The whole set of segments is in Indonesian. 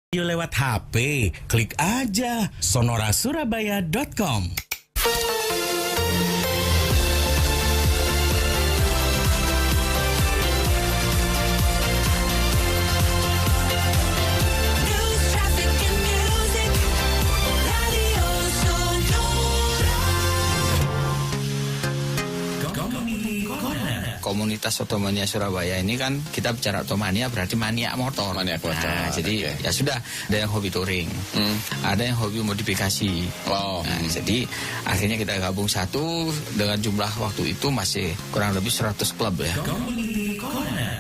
Video lewat HP, klik aja sonorasurabaya.com. Komunitas Otomania Surabaya ini kan kita bicara otomania berarti maniak motor. Maniak motor. Nah, jadi ya sudah, ada yang hobi touring, ada yang hobi modifikasi. Jadi akhirnya kita gabung satu dengan jumlah waktu itu masih kurang lebih 100 klub ya.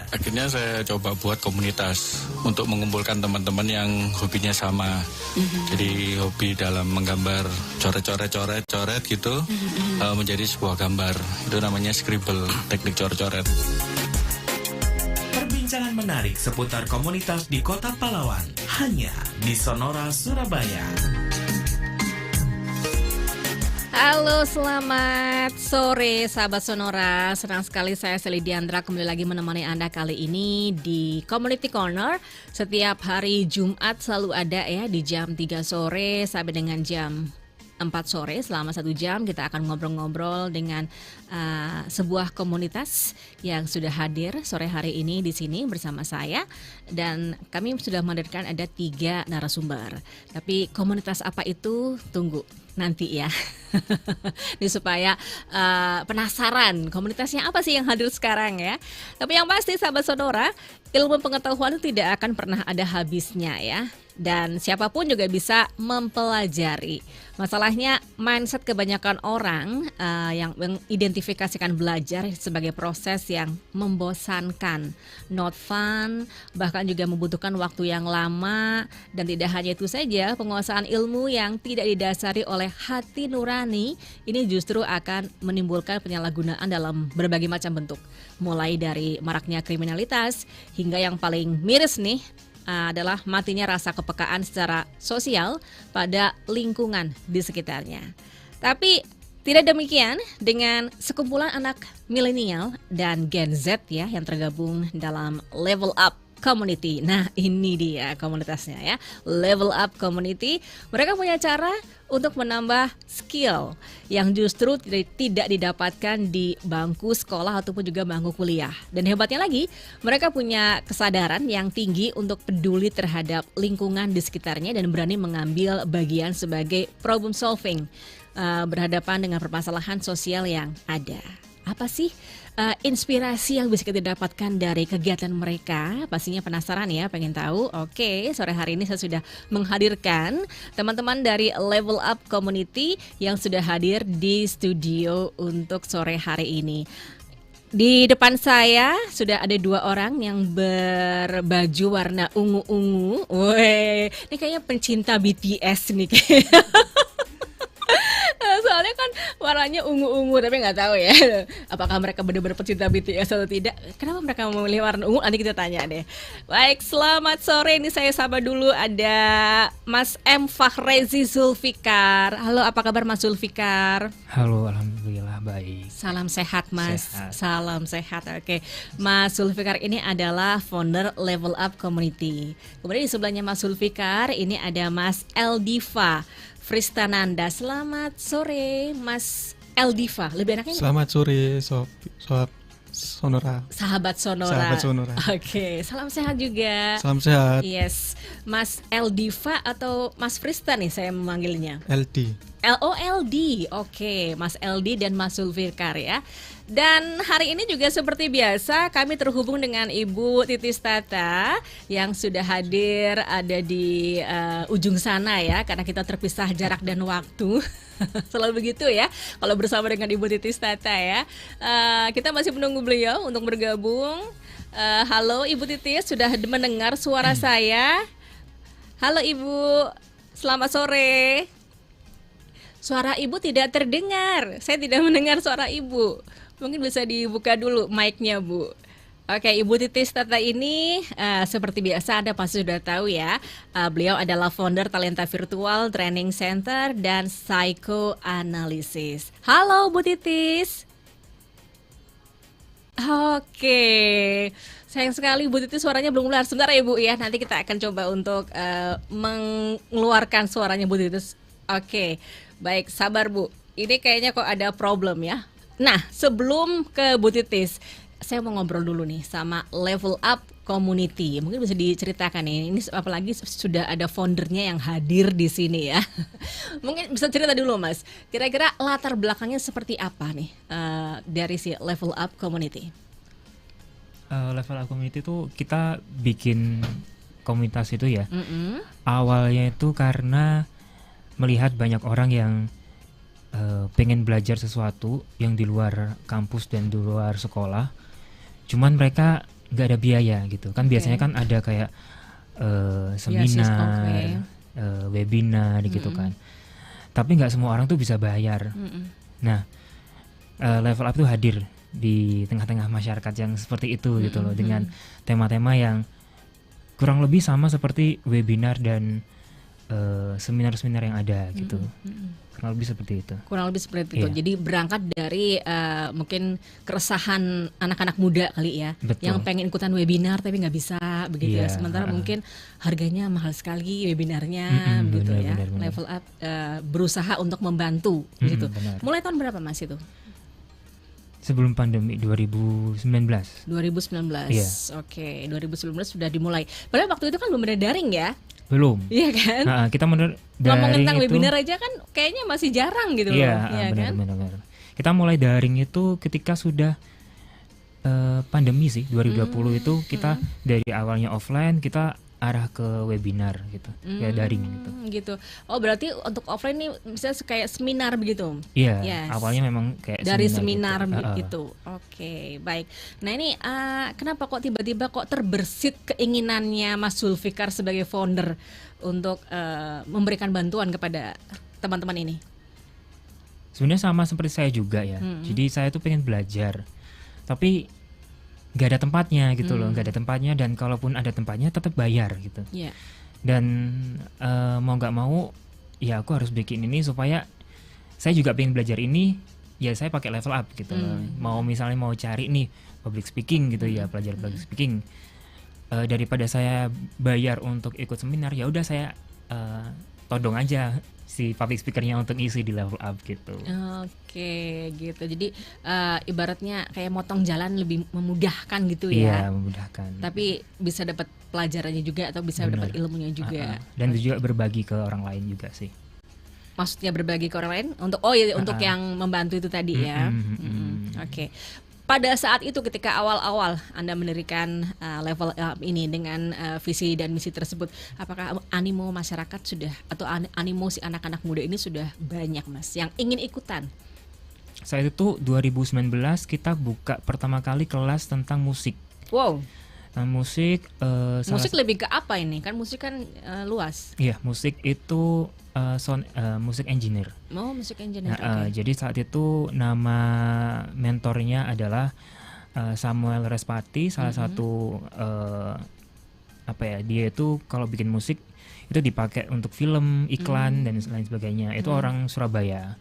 Akhirnya saya coba buat komunitas untuk mengumpulkan teman-teman yang hobinya sama. Jadi hobi dalam menggambar coret-coret gitu menjadi sebuah gambar. Itu namanya scribble, teknik coret-coret. Perbincangan menarik seputar komunitas di Kota Pahlawan hanya di Sonora Surabaya. Halo, selamat sore sahabat Sonora. Senang sekali saya Seli Diandra kembali lagi menemani Anda kali ini di Community Corner. Setiap hari Jumat selalu ada ya di jam 3 sore sampai dengan jam 4 sore. Selama 1 jam kita akan ngobrol-ngobrol dengan sebuah komunitas yang sudah hadir sore hari ini di sini bersama saya. Dan kami sudah menghadirkan ada 3 narasumber. Tapi komunitas apa itu? Tunggu nanti ya. Ini supaya penasaran komunitasnya apa sih yang hadir sekarang ya. Tapi yang pasti sahabat Sonora, ilmu pengetahuan itu tidak akan pernah ada habisnya ya. Dan siapapun juga bisa mempelajari. Masalahnya mindset kebanyakan orang yang mengidentifikasikan belajar sebagai proses yang membosankan, not fun, bahkan juga membutuhkan waktu yang lama. Dan tidak hanya itu saja, penguasaan ilmu yang tidak didasari oleh hati nurani ini justru akan menimbulkan penyalahgunaan dalam berbagai macam bentuk. Mulai dari maraknya kriminalitas hingga yang paling miris nih, adalah matinya rasa kepekaan secara sosial pada lingkungan di sekitarnya. Tapi tidak demikian dengan sekumpulan anak milenial dan Gen Z ya yang tergabung dalam Level Up Community. Nah, ini dia komunitasnya ya, Level Up Community. Mereka punya cara untuk menambah skill yang justru tidak didapatkan di bangku sekolah ataupun juga bangku kuliah. Dan hebatnya lagi, mereka punya kesadaran yang tinggi untuk peduli terhadap lingkungan di sekitarnya dan berani mengambil bagian sebagai problem solving berhadapan dengan permasalahan sosial yang ada. Apa sih inspirasi yang bisa kita dapatkan dari kegiatan mereka? Pastinya penasaran ya, pengen tahu. Oke, sore hari ini saya sudah menghadirkan teman-teman dari Level Up Community yang sudah hadir di studio untuk sore hari ini. Di depan saya sudah ada 2 orang yang berbaju warna ungu-ungu. Weh, ini kayaknya pencinta BTS nih kayaknya. Soalnya kan warnanya ungu-ungu, tapi nggak tahu ya apakah mereka benar-benar pecinta BTS atau tidak. Kenapa mereka memilih warna ungu? Nanti kita tanya deh. Baik, selamat sore. Ini saya sapa dulu ada Mas M. Fahrezi Zulfikar. Halo, apa kabar Mas Zulfikar? Halo, alhamdulillah baik. Salam sehat Mas. Sehat. Salam sehat. Oke, Mas Zulfikar ini adalah founder Level Up Community. Kemudian di sebelahnya Mas Zulfikar ini ada Mas Eldiva Fristananda. Selamat sore Mas Eldiva. Lebih enaknya Selamat sore sob Sonora. Sahabat Sonora. Sahabat Sonora. Oke, salam sehat juga. Salam sehat. Yes, Mas Eldiva atau Mas Fristan nih saya memanggilnya. LD. LOLD. Oke, Mas LD dan Mas Zulfikar ya. Dan hari ini juga seperti biasa kami terhubung dengan Ibu Titis Tata yang sudah hadir ada di ujung sana ya, karena kita terpisah jarak dan waktu. Selalu begitu ya kalau bersama dengan Ibu Titis Tata ya. Kita masih menunggu beliau untuk bergabung. Halo Ibu Titis, sudah mendengar suara saya? Halo Ibu, selamat sore. Suara Ibu tidak terdengar. Saya tidak mendengar suara Ibu. Mungkin bisa dibuka dulu mic-nya, Bu. Oke, Ibu Titis Tata ini seperti biasa Anda pasti sudah tahu ya. Beliau adalah founder Talenta Virtual Training Center dan Psychoanalysis. Halo Bu Titis. Oke, sayang sekali Bu Titi suaranya belum keluar. Sebentar ya Bu ya, nanti kita akan coba untuk mengeluarkan suaranya Bu Titi. Oke, baik, sabar Bu. Ini kayaknya kok ada problem ya. Nah, sebelum ke Bu Titis, saya mau ngobrol dulu nih sama Level Up Community. Mungkin bisa diceritakan nih, ini apalagi sudah ada foundernya yang hadir di sini ya. Mungkin bisa cerita dulu Mas, kira-kira latar belakangnya seperti apa nih dari si Level Up Community? Level Up Community itu kita bikin komunitas itu ya. Awalnya itu karena melihat banyak orang yang pengen belajar sesuatu yang di luar kampus dan di luar sekolah, cuman mereka nggak ada biaya gitu kan. Biasanya kan ada kayak seminar, webinar gitu kan, tapi nggak semua orang tuh bisa bayar. Nah, Level Up tuh hadir di tengah-tengah masyarakat yang seperti itu gitu loh, dengan tema-tema yang kurang lebih sama seperti webinar dan seminar-seminar yang ada gitu. Kurang lebih seperti itu. Kurang lebih seperti itu. Iya. Jadi berangkat dari mungkin keresahan anak-anak muda kali ya, Betul. yang pengen ikutan webinar tapi nggak bisa begitu ya. Iya, Sementara mungkin harganya mahal sekali webinarnya begitu benar, ya. benar. Level Up berusaha untuk membantu gitu. Benar. Mulai tahun berapa Mas itu? Sebelum pandemi 2019. 2019. Iya. Oke, 2019 sudah dimulai. Padahal waktu itu kan belum ada daring ya. Belum. Iya kan? Kita Ngomongin daring tentang itu, webinar aja kan kayaknya masih jarang gitu loh. iya, Iya kan? benar. Kita mulai daring itu ketika sudah pandemi sih, 2020 itu kita dari awalnya offline kita arah ke webinar gitu, ya daring gitu. Gitu. Oh berarti untuk offline nih misalnya kayak seminar begitu? Iya, Yes. awalnya memang kayak Dari seminar gitu. begitu. Oke, baik. Nah ini kenapa kok tiba-tiba kok terbersit keinginannya Mas Zulfikar sebagai founder untuk memberikan bantuan kepada teman-teman ini? Sebenarnya sama seperti saya juga ya. Jadi saya tuh pengen belajar, tapi nggak ada tempatnya gitu loh, nggak ada tempatnya, dan kalaupun ada tempatnya tetap bayar gitu. Iya. Dan mau nggak mau ya aku harus bikin ini supaya saya juga pengen belajar ini, ya saya pakai Level Up gitu loh. Mau misalnya mau cari nih public speaking gitu ya, pelajar public speaking, daripada saya bayar untuk ikut seminar, ya udah saya todong aja si public speakernya untuk isi di Level Up gitu. Oke, gitu. Jadi ibaratnya kayak motong jalan lebih memudahkan gitu Iya, ya. memudahkan. Tapi bisa dapat pelajarannya juga atau bisa Benar. dapat ilmunya juga. Dan juga berbagi ke orang lain juga sih. Maksudnya berbagi ke orang lain untuk untuk yang membantu itu tadi ya. Oke. Pada saat itu ketika awal-awal Anda mendirikan Level Up ini dengan visi dan misi tersebut, apakah animo masyarakat sudah atau animo si anak-anak muda ini sudah banyak Mas yang ingin ikutan? Saat itu 2019 kita buka pertama kali kelas tentang musik. Wow. Musik Musik lebih ke apa ini? Kan musik kan luas. Iya, musik itu musik engineer. Oh, musik engineer. Nah, jadi saat itu nama mentornya adalah Samuel Respati, salah satu dia itu kalau bikin musik itu dipakai untuk film, iklan dan lain sebagainya. Itu orang Surabaya.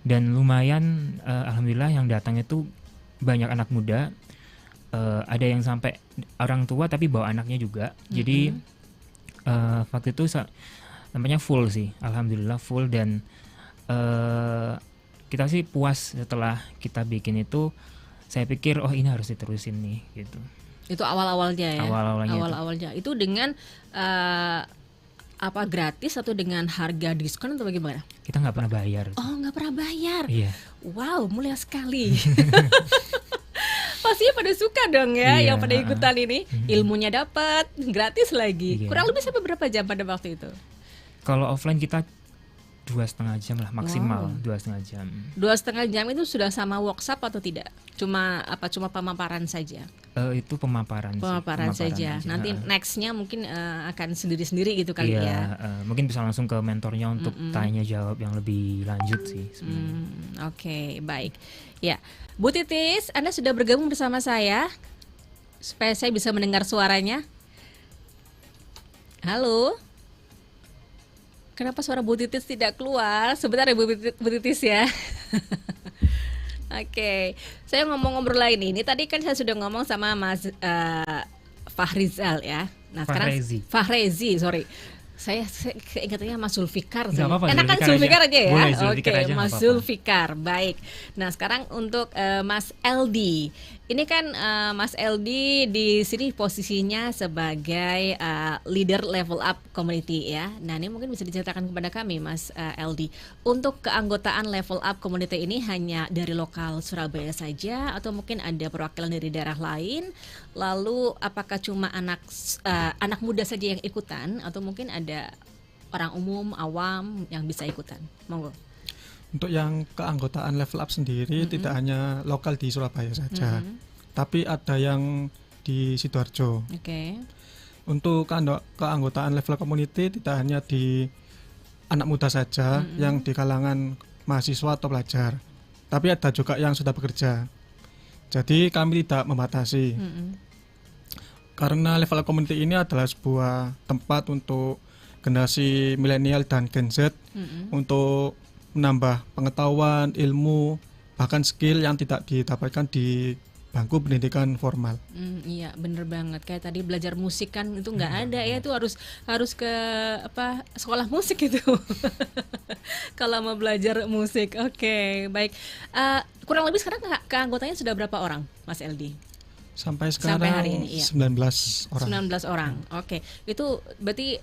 Dan lumayan alhamdulillah yang datang itu banyak anak muda. Ada yang sampai orang tua tapi bawa anaknya juga. Jadi waktu itu namanya full sih, alhamdulillah full. Dan kita sih puas setelah kita bikin itu. Saya pikir ini harus diterusin nih gitu. Itu awal-awalnya ya. Awal-awalnya itu dengan gratis atau dengan harga diskon atau bagaimana? Kita nggak pernah bayar. Oh, nggak pernah bayar. Iya. Wow, mulia sekali. Pastinya pada suka dong ya, Iya, yang pada ikutan ini. Ilmunya dapat, gratis lagi. Iya. Kurang lebih sampai berapa jam pada waktu itu? Kalau offline kita 2,5 jam lah maksimal. Wow. 2,5 jam. 2,5 jam itu sudah sama workshop atau tidak? Cuma pemaparan saja? Itu pemaparan Saja. Nanti nextnya mungkin akan sendiri-sendiri gitu kali iya, ya. Mungkin bisa langsung ke mentornya untuk tanya jawab yang lebih lanjut sih sebenarnya. Oke, baik. Ya, Bu Titis, Anda sudah bergabung bersama saya supaya saya bisa mendengar suaranya. Halo. Kenapa suara Bu Titis tidak keluar? Sebentar ya Bu Titis ya. Oke, saya ngobrol lain ini. Tadi kan saya sudah ngomong sama Mas Fahrizal ya. Nah sekarang Fahrezi, sorry. Saya keingetannya Mas Zulfikar. Enakan Zulfikar aja ya. Boleh, Oke, aja, Mas Zulfikar. Baik. Nah, sekarang untuk Mas Eldi. Ini kan Mas Eldi di sini posisinya sebagai leader level up community ya. Nah, ini mungkin bisa diceritakan kepada kami Mas Eldi. Untuk keanggotaan level up community ini hanya dari lokal Surabaya saja atau mungkin ada perwakilan dari daerah lain? Lalu apakah cuma anak muda saja yang ikutan atau mungkin ada orang umum, awam yang bisa ikutan? Monggo. Untuk yang keanggotaan level up sendiri tidak hanya lokal di Surabaya saja, tapi ada yang di Sidoarjo. Oke. Untuk keanggotaan level community tidak hanya di anak muda saja yang di kalangan mahasiswa atau pelajar, tapi ada juga yang sudah bekerja. Jadi kami tidak membatasi. Karena level up community ini adalah sebuah tempat untuk generasi milenial dan Gen Z untuk menambah pengetahuan, ilmu, bahkan skill yang tidak didapatkan di bangku pendidikan formal. Iya, bener banget. Kayak tadi belajar musik kan itu nggak ada ya, itu harus ke sekolah musik itu. Kalau mau belajar musik. Oke, baik. Kurang lebih sekarang keanggotanya sudah berapa orang, Mas Eldi? Sampai sekarang hari ini, iya. 19 orang. 19 orang. Oke. Itu berarti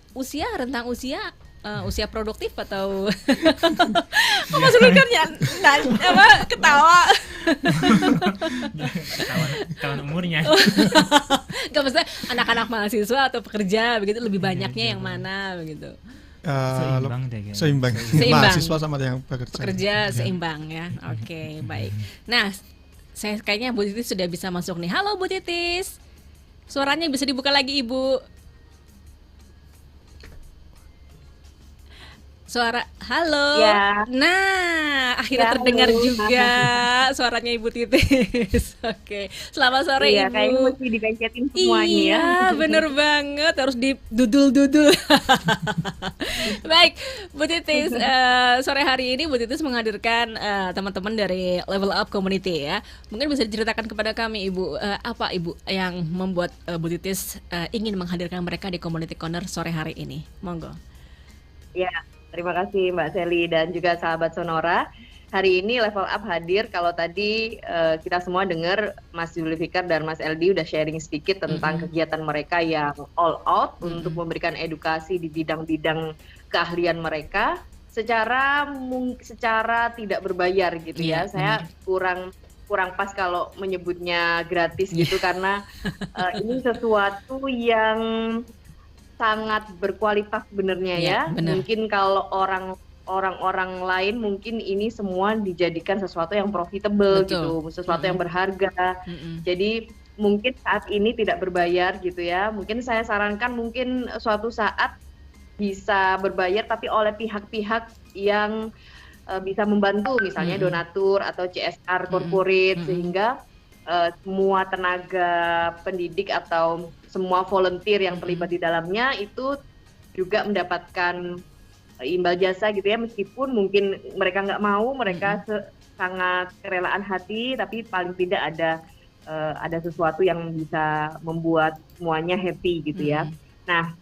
rentang usia produktif atau Mas Zulfikar ketawa. Ketahuan umurnya. Gak maksudnya anak-anak mahasiswa atau pekerja begitu lebih banyaknya yang mana begitu. Seimbang. Mahasiswa sama yang pekerja seimbang ya. Oke, baik. Nah, saya kayaknya Bu Titis sudah bisa masuk nih. Halo Bu Titis. Suaranya bisa dibuka lagi Ibu. Suara halo. Ya. Nah, akhirnya terdengar juga suaranya Ibu Titis. Oke. Selamat sore Ibu. Kayaknya mesti dipencetin semuanya. Iya, bener banget, harus didudul-dudul. Baik, Bu Titis, sore hari ini Bu Titis menghadirkan teman-teman dari Level Up Community ya. Mungkin bisa diceritakan kepada kami Ibu, apa Ibu yang membuat Bu Titis ingin menghadirkan mereka di Community Corner sore hari ini. Monggo. Ya. Terima kasih Mbak Sally dan juga sahabat Sonora. Hari ini Level Up hadir. Kalau tadi kita semua dengar Mas Zulfikar dan Mas Eldi udah sharing sedikit tentang kegiatan mereka yang all out untuk memberikan edukasi di bidang-bidang keahlian mereka secara tidak berbayar gitu ya. Saya kurang pas kalau menyebutnya gratis gitu karena ini sesuatu yang sangat berkualitas sebenarnya ya. Benar. Mungkin kalau orang-orang lain mungkin ini semua dijadikan sesuatu yang profitable gitu, sesuatu yang berharga. Jadi mungkin saat ini tidak berbayar gitu ya. Mungkin saya sarankan mungkin suatu saat bisa berbayar tapi oleh pihak-pihak yang bisa membantu misalnya donatur atau CSR corporate sehingga semua tenaga pendidik atau semua volunteer yang terlibat di dalamnya itu juga mendapatkan imbal jasa gitu ya, meskipun mungkin mereka nggak mau, mereka sangat kerelaan hati, tapi paling tidak ada sesuatu yang bisa membuat semuanya happy gitu ya. Nah,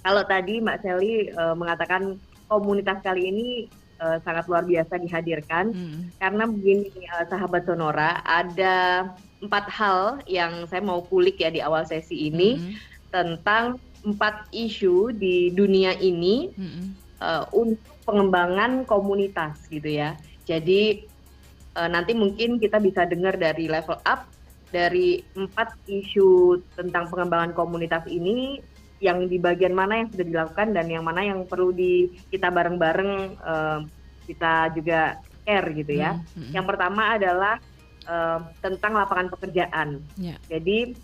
kalau tadi Mbak Sally mengatakan komunitas kali ini sangat luar biasa dihadirkan karena begini sahabat Sonora, ada 4 hal yang saya mau kulik ya di awal sesi ini tentang 4 isu di dunia ini untuk pengembangan komunitas gitu ya. Jadi nanti mungkin kita bisa dengar dari Level Up dari 4 isu tentang pengembangan komunitas ini, yang di bagian mana yang sudah dilakukan dan yang mana yang perlu kita bareng-bareng kita juga care gitu ya. Yang pertama adalah tentang lapangan pekerjaan. Jadi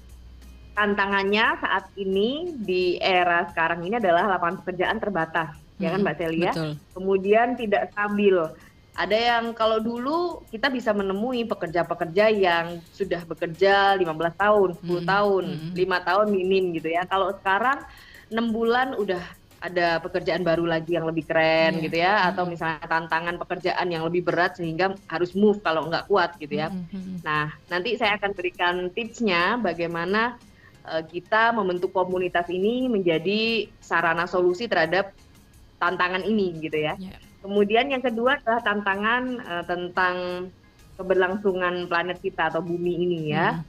tantangannya saat ini di era sekarang ini adalah lapangan pekerjaan terbatas, ya kan Mbak Celia? Kemudian tidak stabil. Ada yang kalau dulu kita bisa menemui pekerja-pekerja yang sudah bekerja 15 tahun, 10 tahun, 5 tahun minim gitu ya. Kalau sekarang 6 bulan udah ada pekerjaan baru lagi yang lebih keren gitu ya, atau misalnya tantangan pekerjaan yang lebih berat sehingga harus move kalau nggak kuat gitu ya. Nah, nanti saya akan berikan tipsnya bagaimana kita membentuk komunitas ini menjadi sarana solusi terhadap tantangan ini gitu ya. Kemudian yang kedua adalah tantangan tentang keberlangsungan planet kita atau bumi ini ya.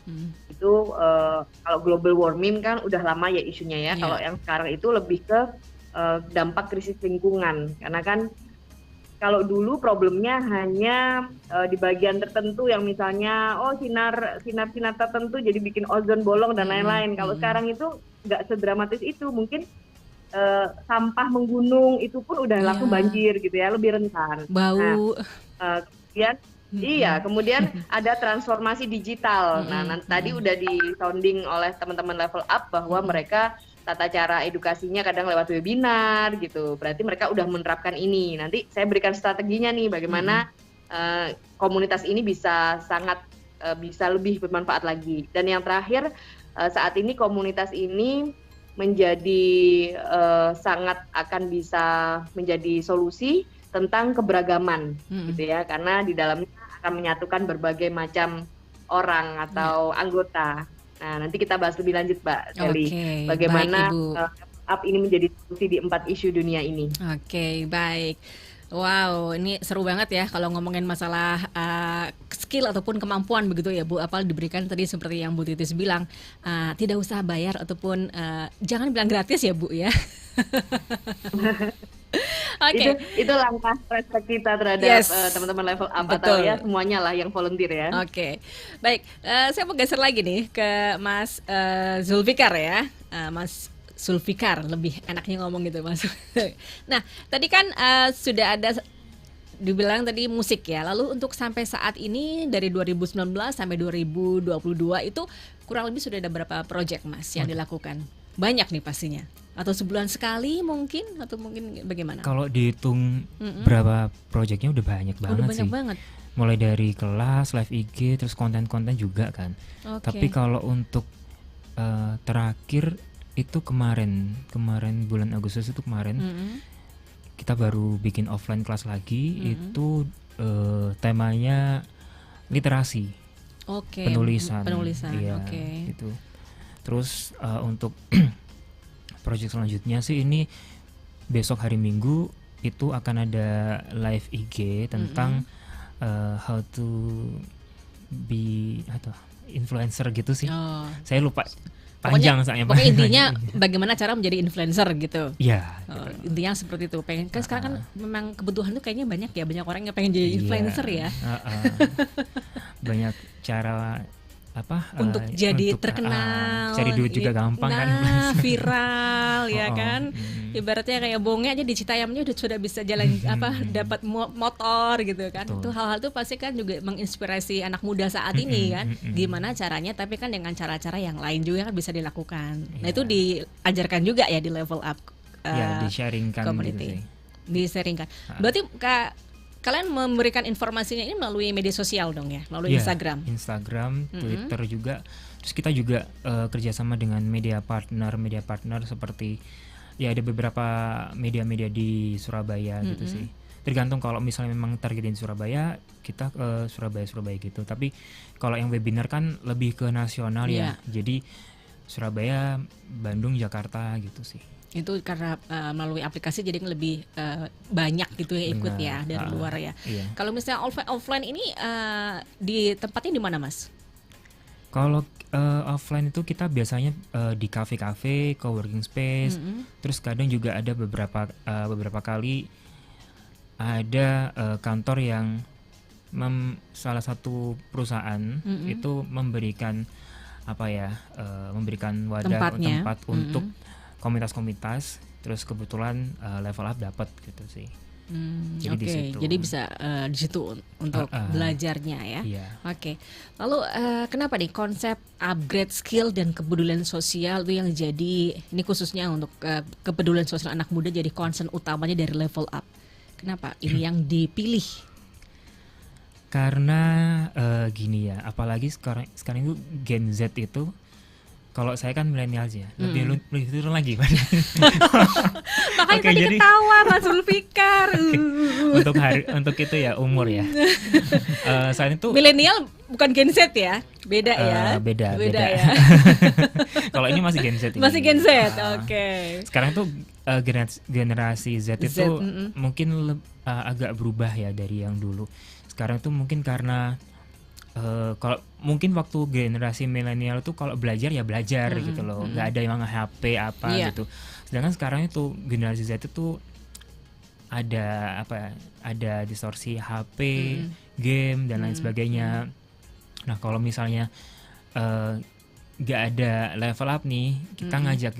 Itu kalau global warming kan udah lama ya isunya ya. Kalau yang sekarang itu lebih ke dampak krisis lingkungan. Karena kan kalau dulu problemnya hanya di bagian tertentu yang misalnya sinar tertentu jadi bikin ozon bolong dan lain-lain. Kalau sekarang itu nggak sedramatis itu, mungkin sampah menggunung itu pun udah langsung banjir gitu ya, lebih rentan. Bau. Kemudian ada transformasi digital. Nah, tadi udah di sounding oleh teman-teman Level Up bahwa mereka tata cara edukasinya kadang lewat webinar gitu. Berarti mereka udah menerapkan ini. Nanti saya berikan strateginya nih bagaimana komunitas ini bisa lebih bermanfaat lagi. Dan yang terakhir, saat ini komunitas ini menjadi sangat akan bisa menjadi solusi tentang keberagaman gitu ya, karena di dalamnya akan menyatukan berbagai macam orang atau anggota. Nah, nanti kita bahas lebih lanjut, Mbak Sally, bagaimana up ini menjadi solusi di 4 isu dunia ini. Oke, baik. Wow, ini seru banget ya kalau ngomongin masalah skill ataupun kemampuan begitu ya Bu. Apa diberikan tadi seperti yang Bu Titis bilang, tidak usah bayar ataupun jangan bilang gratis ya Bu ya. Oke. Itu langkah respect kita terhadap teman-teman Level Up atau ya semuanya lah yang volunteer ya. Oke. Baik, saya mau geser lagi nih ke Mas Zulfikar ya. Mas Zulfikar, lebih enaknya ngomong gitu Mas. Nah, tadi kan sudah ada dibilang tadi musik ya. Lalu untuk sampai saat ini dari 2019 sampai 2022 itu kurang lebih sudah ada berapa project Mas yang dilakukan? Banyak nih pastinya. Atau sebulan sekali mungkin, atau mungkin bagaimana? Kalau dihitung berapa proyeknya udah banyak banget udah banyak sih. Banget. Mulai dari kelas, live IG, terus konten-konten juga kan. Tapi kalau untuk terakhir itu kemarin bulan Agustus itu kemarin kita baru bikin offline kelas lagi. Itu temanya literasi, penulisan. Iya, gitu. Terus untuk project selanjutnya sih ini besok hari Minggu itu akan ada live IG tentang how to be influencer gitu sih. Saya lupa panjang soalnya. Pokoknya intinya bagaimana cara menjadi influencer gitu. Iya. Intinya seperti itu. Pengen kan sekarang kan memang kebutuhan tuh kayaknya banyak banyak orang yang pengen jadi influencer ya. Banyak cara untuk jadi terkenal, cari duit juga gampang kan, viral ya kan. Ibaratnya kayak bonge aja di Citayamnya sudah bisa jalan dapat motor gitu kan. Itu hal-hal tuh pasti kan juga menginspirasi anak muda saat ini kan. Gimana caranya, tapi kan dengan cara-cara yang lain juga kan bisa dilakukan. Nah itu diajarkan juga ya di Level Up di-sharingkan community. Disaringkan. Berarti kalian memberikan informasinya ini melalui media sosial dong ya, melalui Instagram, Twitter juga. Terus kita juga kerjasama dengan media partner seperti ada beberapa media-media di Surabaya gitu sih. Tergantung kalau misalnya memang targetin Surabaya, kita ke Surabaya gitu. Tapi kalau yang webinar kan lebih ke nasional ya. Jadi Surabaya, Bandung, Jakarta gitu sih. Itu karena melalui aplikasi jadi lebih banyak gitu ya ikut ya dari luar ya. Kalau misalnya offline ini di tempatnya di mana Mas? Kalau offline itu kita biasanya di kafe-kafe, co-working space, terus kadang juga ada beberapa kali ada kantor yang salah satu perusahaan itu memberikan memberikan wadah tempat untuk komunitas-komunitas, terus kebetulan Level Up dapat gitu sih. Jadi di situ. Jadi bisa di situ untuk belajarnya ya. Oke. Lalu kenapa nih konsep upgrade skill dan kepedulian sosial itu yang jadi ini khususnya untuk kepedulian sosial anak muda jadi concern utamanya dari Level Up? Kenapa ini yang dipilih? Karena gini ya, apalagi sekarang itu Gen Z itu Kalau saya kan milenial ya, lebih turun lagi. Makanya tadi ketawa Mas Zulfikar. Untuk itu ya umur ya. Saat itu milenial bukan Gen Z ya, beda ya. Beda ya. Kalau ini masih Gen Z. Masih Gen Z, oke. Sekarang tuh generasi Z itu mungkin agak berubah ya dari yang dulu. Sekarang tuh mungkin karena kalau mungkin waktu generasi milenial tuh kalau belajar ya belajar gitu loh, nggak ada yang HP apa gitu. Sedangkan sekarang itu generasi Z itu ada ada distorsi HP, game dan lain sebagainya. Nah kalau misalnya nggak ada level up nih, kita ngajak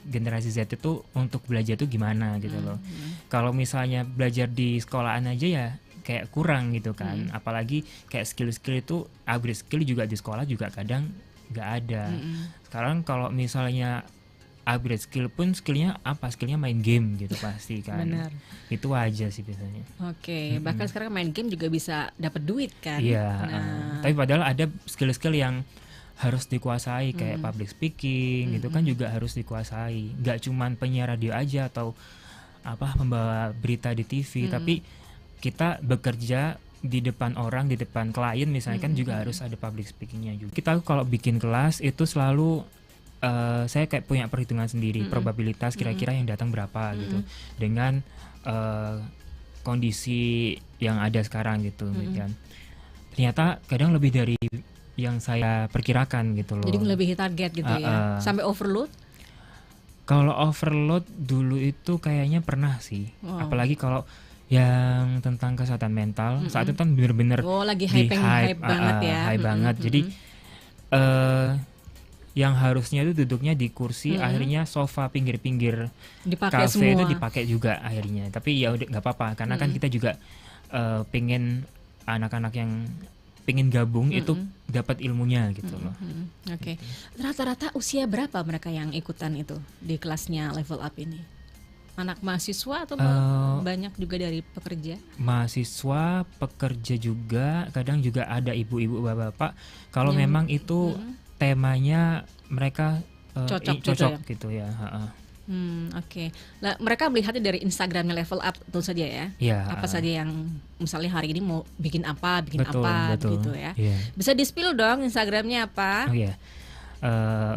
generasi Z itu untuk belajar tuh gimana gitu loh. Kalau misalnya belajar di sekolahan aja ya kayak kurang gitu kan, apalagi kayak skill-skill itu, upgrade skill juga di sekolah juga kadang nggak ada. Sekarang kalau misalnya upgrade skill pun skillnya main game gitu pasti kan. Benar. Itu aja sih biasanya. Oke, bahkan sekarang main game juga bisa dapat duit kan. Iya. Tapi padahal ada skill-skill yang harus dikuasai kayak public speaking gitu kan juga harus dikuasai. Nggak cuman penyiar radio aja atau pembawa berita di TV, tapi kita bekerja di depan orang, di depan klien misalnya kan juga harus ada public speakingnya juga. Kita kalau bikin kelas itu selalu saya kayak punya perhitungan sendiri, probabilitas kira-kira yang datang berapa gitu dengan kondisi yang ada sekarang gitu kan. Ternyata kadang lebih dari yang saya perkirakan gitu loh. Jadi melebihi target gitu ya. Sampai overload? Kalau overload dulu itu kayaknya pernah sih. Apalagi kalau yang tentang kesehatan mental saat itu kan bener-bener lagi hype banget ya. Hype banget. Jadi yang harusnya itu duduknya di kursi, akhirnya sofa pinggir-pinggir kafe itu dipakai juga akhirnya. Tapi ya udah nggak apa-apa karena kan kita juga pengen anak-anak yang pengen gabung itu dapat ilmunya gitu loh. Oke. Rata-rata usia berapa mereka yang ikutan itu di kelasnya level up ini? Anak mahasiswa atau banyak juga dari pekerja? Mahasiswa, pekerja juga, kadang juga ada ibu-ibu, bapak-bapak. Kalau memang itu temanya mereka cocok gitu ya. Oke. Nah, mereka melihatnya dari Instagramnya level up tentu saja ya. Apa saja yang misalnya hari ini mau bikin apa betul. Gitu ya. Bisa di-spill dong Instagramnya apa? Oh iya.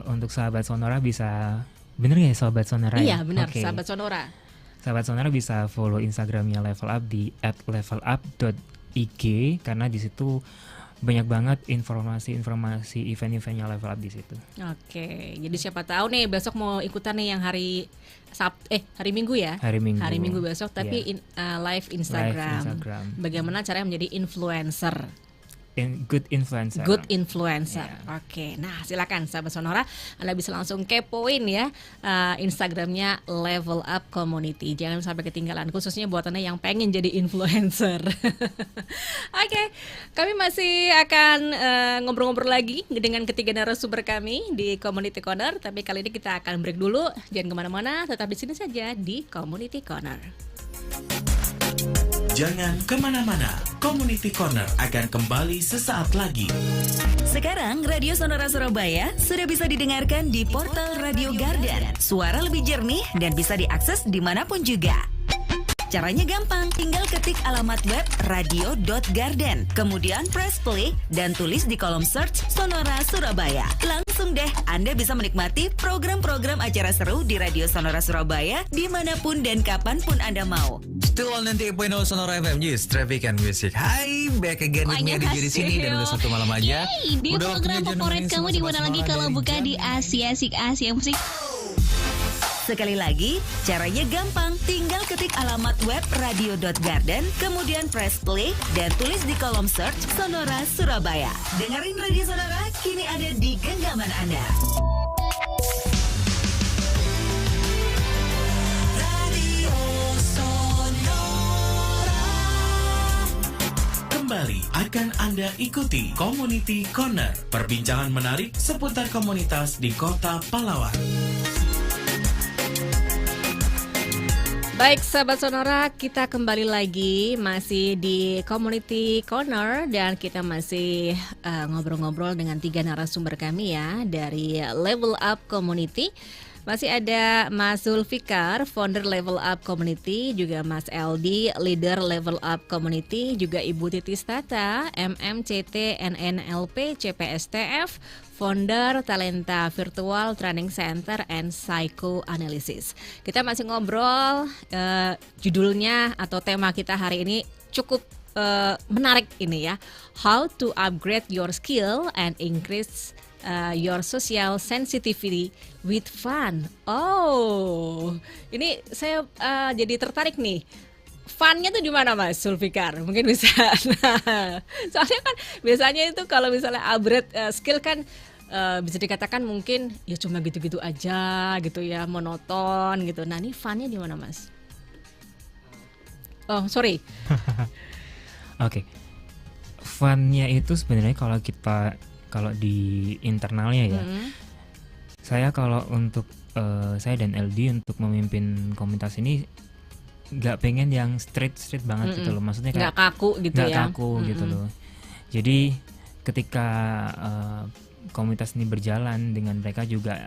Untuk sahabat Sonora bisa, bener ya Sobat Sonora? Iya benar, Sahabat Sonora. Sahabat Sonora bisa follow Instagramnya Level Up di @levelup.ig karena di situ banyak banget informasi event-eventnya Level Up di situ. Oke, jadi siapa tahu nih besok mau ikutan nih yang hari Minggu ya? Hari Minggu besok tapi live Instagram. Bagaimana caranya menjadi influencer? Good influencer. Oke, nah silakan sahabat Sonora, Anda bisa langsung kepoin ya Instagramnya Level Up Community. Jangan sampai ketinggalan, khususnya buat Anda yang pengen jadi influencer. Oke, kami masih akan ngobrol-ngobrol lagi dengan ketiga narasumber kami di Community Corner. Tapi kali ini kita akan break dulu. Jangan kemana-mana, tetap di sini saja di Community Corner. Jangan kemana-mana, Community Corner akan kembali sesaat lagi. Sekarang Radio Sonora Surabaya sudah bisa didengarkan di portal Radio Garden. Suara lebih jernih dan bisa diakses dimanapun juga. Caranya gampang, tinggal ketik alamat web radio.garden, kemudian press play dan tulis di kolom search Sonora Surabaya. Langsung deh, Anda bisa menikmati program-program acara seru di Radio Sonora Surabaya dimanapun dan kapanpun Anda mau. Still on 98.0 Sonora FM News, Traffic and Music. Hai, back again with me di sini dan udah satu malam aja. Di program favorit kamu di mana lagi kalau bukan di Asia Musik. Sekali lagi, caranya gampang. Tinggal ketik alamat web radio.garden, kemudian press play dan tulis di kolom search Sonora Surabaya. Dengerin Radio Sonora kini ada di genggaman Anda. Radio Sonora. Kembali akan Anda ikuti Community Corner, perbincangan menarik seputar komunitas di Kota Pahlawan. Baik sahabat Sonora, kita kembali lagi masih di Community Corner dan kita masih ngobrol-ngobrol dengan 3 narasumber kami ya dari Level Up Community. Masih ada Mas Zulfikar, founder Level Up Community, juga Mas Eldi, leader Level Up Community, juga Ibu Titis Tata, MMCT, NNLP, CPSTF, founder Talenta Virtual Training Center and Psychoanalysis. Kita masih ngobrol, judulnya atau tema kita hari ini cukup menarik ini ya. How to upgrade your skill and increase your social sensitivity with fun. Oh, ini saya jadi tertarik nih. Funnya tuh di mana Mas Zulfikar? Mungkin bisa. Nah, soalnya kan biasanya itu kalau misalnya upgrade skill kan bisa dikatakan mungkin ya cuma gitu-gitu aja gitu ya, monoton gitu. Nah, ini funnya di mana Mas? Oh, sorry. Oke. Funnya itu sebenarnya kalau di internalnya ya, saya kalau untuk saya dan LD untuk memimpin komunitas ini nggak pengen yang straight banget gitu loh, maksudnya kayak nggak kaku gitu ya, nggak kaku gitu loh. Jadi ketika komunitas ini berjalan dengan mereka juga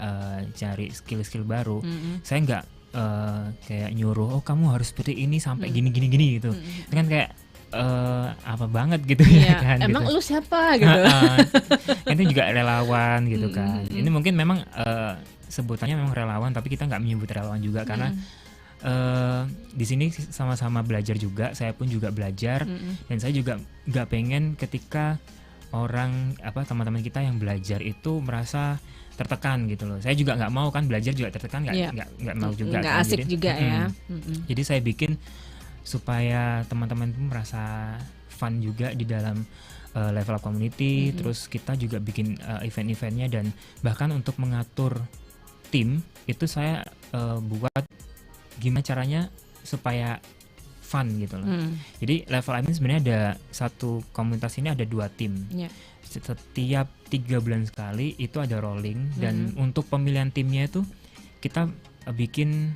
cari skill baru, saya nggak kayak nyuruh kamu harus seperti ini sampai gini gitu, itu kan kayak apa banget gitu ya kan. Emang gitu. Lu siapa gitu. Itu juga relawan gitu kan. Ini mungkin memang sebutannya memang relawan, tapi kita nggak menyebut relawan juga karena di sini sama-sama belajar juga. Saya pun juga belajar dan saya juga nggak pengen ketika orang teman-teman kita yang belajar itu merasa tertekan gitu loh. Saya juga nggak mau kan belajar juga tertekan, nggak mau juga. Nggak kan. asik Jadi, juga ya. Jadi saya bikin supaya teman-teman itu merasa fun juga di dalam Level Up Community. Terus kita juga bikin event-eventnya dan bahkan untuk mengatur tim itu saya buat gimana caranya supaya fun gitu loh. Jadi Level Up ini sebenarnya ada satu komunitas ini ada 2 tim. Setiap 3 bulan sekali itu ada rolling dan untuk pemilihan timnya itu kita bikin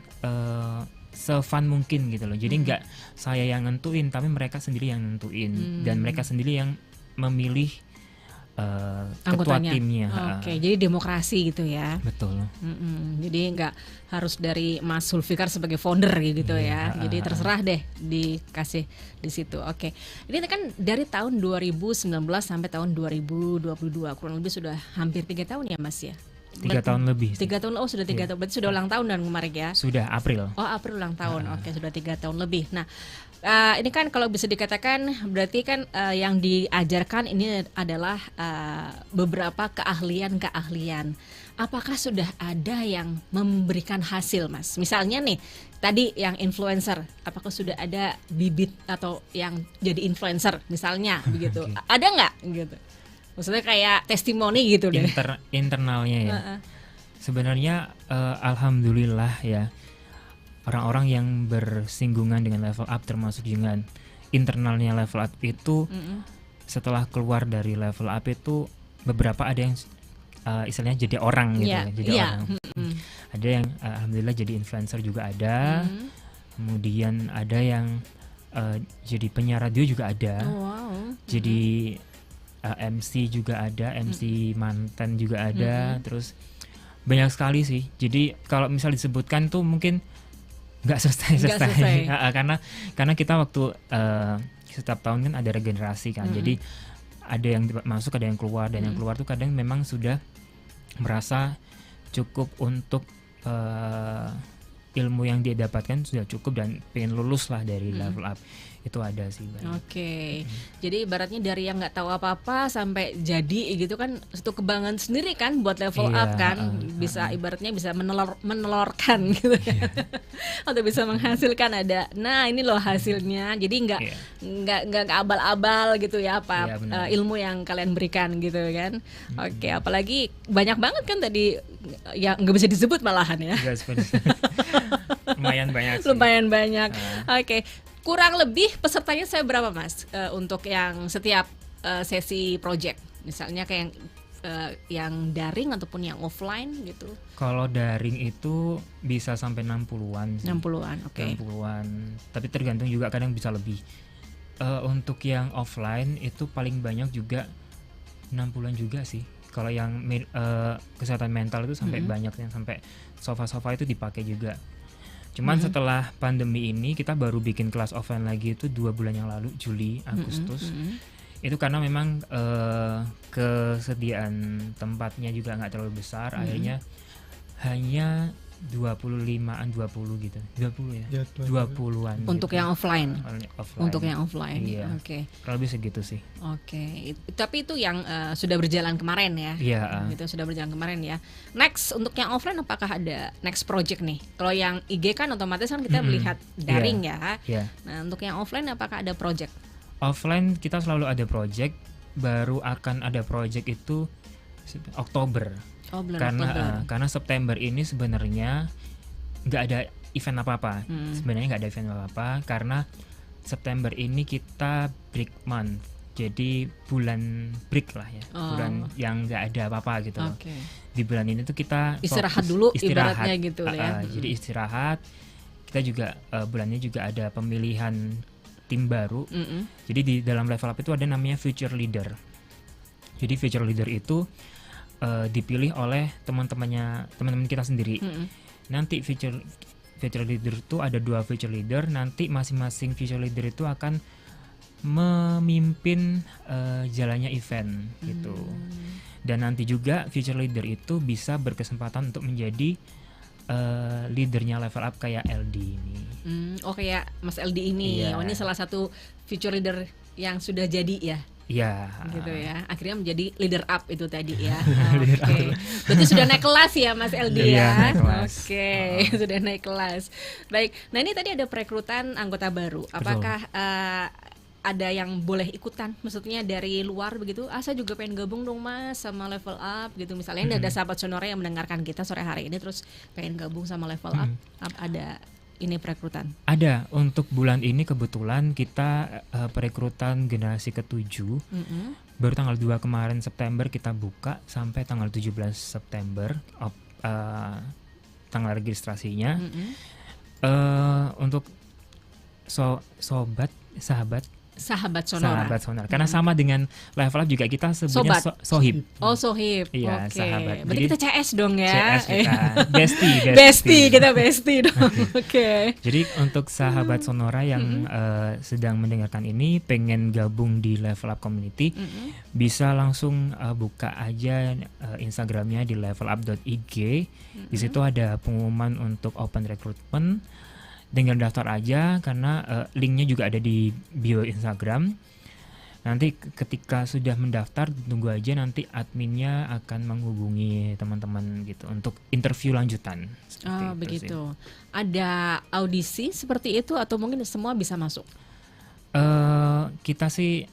se-fun mungkin gitu loh. Jadi nggak saya yang nentuin, tapi mereka sendiri yang nentuin dan mereka sendiri yang memilih ketua timnya. Oke, jadi demokrasi gitu ya. Betul. Jadi nggak harus dari Mas Zulfikar sebagai founder gitu ya. Jadi terserah deh dikasih di situ. Oke. Ini kan dari tahun 2019 sampai tahun 2022, kurang lebih sudah hampir 3 tahun ya Mas ya. 3 tahun lebih. 3 tahun, sudah 3 tahun. Berarti sudah ulang tahun dan kemarin ya? Sudah April. Oh, April ulang tahun. Oke, sudah 3 tahun lebih. Nah, ini kan kalau bisa dikatakan berarti kan yang diajarkan ini adalah beberapa keahlian. Apakah sudah ada yang memberikan hasil, Mas? Misalnya nih, tadi yang influencer, apakah sudah ada bibit atau yang jadi influencer misalnya begitu? Ada nggak gitu? Maksudnya kayak testimoni gitu deh. Internalnya ya. Sebenarnya alhamdulillah ya, orang-orang yang bersinggungan dengan Level Up termasuk dengan internalnya Level Up itu setelah keluar dari Level Up itu beberapa ada yang istilahnya jadi orang gitu ya, jadi orang. Ada yang alhamdulillah jadi influencer juga ada. Kemudian ada yang jadi penyiar radio juga ada. Jadi MC juga ada, MC mantan juga ada, terus banyak sekali sih. Jadi kalau misal disebutkan tuh mungkin nggak selesai. Karena kita waktu setiap tahun kan ada regenerasi kan. Jadi ada yang masuk, ada yang keluar, dan yang keluar tuh kadang memang sudah merasa cukup untuk ilmu yang dia dapatkan sudah cukup dan pengen lulus lah dari Level Up. Itu ada sih. Oke. Jadi ibaratnya dari yang nggak tahu apa-apa sampai jadi gitu kan satu kebanggaan sendiri kan buat Level Up kan. Bisa ibaratnya bisa menelorkan gitu ya. Atau bisa menghasilkan ada. Nah, ini loh hasilnya. Jadi nggak abal-abal gitu ya apa ilmu yang kalian berikan gitu kan. Oke, apalagi banyak banget kan tadi yang nggak bisa disebut malahan ya. Lumayan banyak sih. Lumayan banyak. Oke. Kurang lebih pesertanya saya berapa Mas untuk yang setiap sesi project? Misalnya kayak yang yang daring ataupun yang offline gitu? Kalau daring itu bisa sampai 60-an sih. 60-an, oke. 60-an. Tapi tergantung juga, kadang bisa lebih. Untuk yang offline itu paling banyak juga 60-an juga sih. Kalau yang kesehatan mental itu sampai banyak, yang sampai sofa-sofa itu dipakai juga. Cuman setelah pandemi ini kita baru bikin kelas offline lagi itu 2 bulan yang lalu, Juli, Agustus. Itu karena memang kesediaan tempatnya juga nggak terlalu besar, akhirnya hanya 25-an 20 gitu. 20 ya? 20-an. Untuk gitu. yang offline. Untuk yang offline. Iya. Oke. Kalau lebih segitu sih. Oke. Tapi itu yang sudah berjalan kemarin ya. Iya. Gitu, sudah berjalan kemarin ya. Next untuk yang offline apakah ada next project nih? Kalau yang IG kan otomatis kan kita melihat daring ya. Iya. Nah, untuk yang offline apakah ada project? Offline kita selalu ada project, baru akan ada project itu Oktober. Oh, bulan Oktober. Karena September ini sebenarnya nggak ada event apa-apa. Sebenarnya nggak ada event apa-apa karena September ini kita break month. Jadi bulan break lah ya, bulan yang nggak ada apa-apa gitu. Okay. Di bulan ini tuh kita istirahat dulu, ibaratnya gitu ya. Jadi istirahat. Kita juga bulannya juga ada pemilihan tim baru. Jadi di dalam level up itu ada namanya future leader. Jadi future leader itu dipilih oleh teman-teman kita sendiri. Nanti future leader itu ada 2 future leader. Nanti masing-masing future leader itu akan memimpin jalannya event gitu. Dan nanti juga future leader itu bisa berkesempatan untuk menjadi leadernya level up kayak LD ini. Oh, kayak Mas LD ini. Iya. Oh, ini salah satu future leader yang sudah jadi ya. Iya. Gitu ya. Akhirnya menjadi leader up itu tadi ya. Oke. Berarti sudah naik kelas ya Mas LD ya. Oke, sudah naik kelas. Baik. Nah, ini tadi ada perekrutan anggota baru. Apakah ada yang boleh ikutan? Maksudnya dari luar begitu? Saya juga pengen gabung dong Mas sama level up gitu. Misalnya ada sahabat Sonora yang mendengarkan kita sore hari ini terus pengen gabung sama level up. Ada ini perekrutan? Ada. Untuk bulan ini kebetulan kita perekrutan generasi ke-7. Baru tanggal 2 kemarin September kita buka sampai tanggal 17 September tanggal registrasinya. Untuk sahabat Sonora. Karena sama dengan level up juga kita sebutnya sohib. Oh, sohib. Iya, sahabat. Berarti jadi, kita CS dong ya. CS kita. Bestie dong. Oke. Jadi untuk sahabat Sonora yang sedang mendengarkan ini pengen gabung di level up community, bisa langsung buka aja Instagramnya di levelup.ig. Di situ ada pengumuman untuk open recruitment. Dengan daftar aja karena linknya juga ada di bio Instagram. Nanti ketika sudah mendaftar tunggu aja, nanti adminnya akan menghubungi teman-teman gitu untuk interview lanjutan. Oh begitu. Sih. Ada audisi seperti itu atau mungkin semua bisa masuk? Kita sih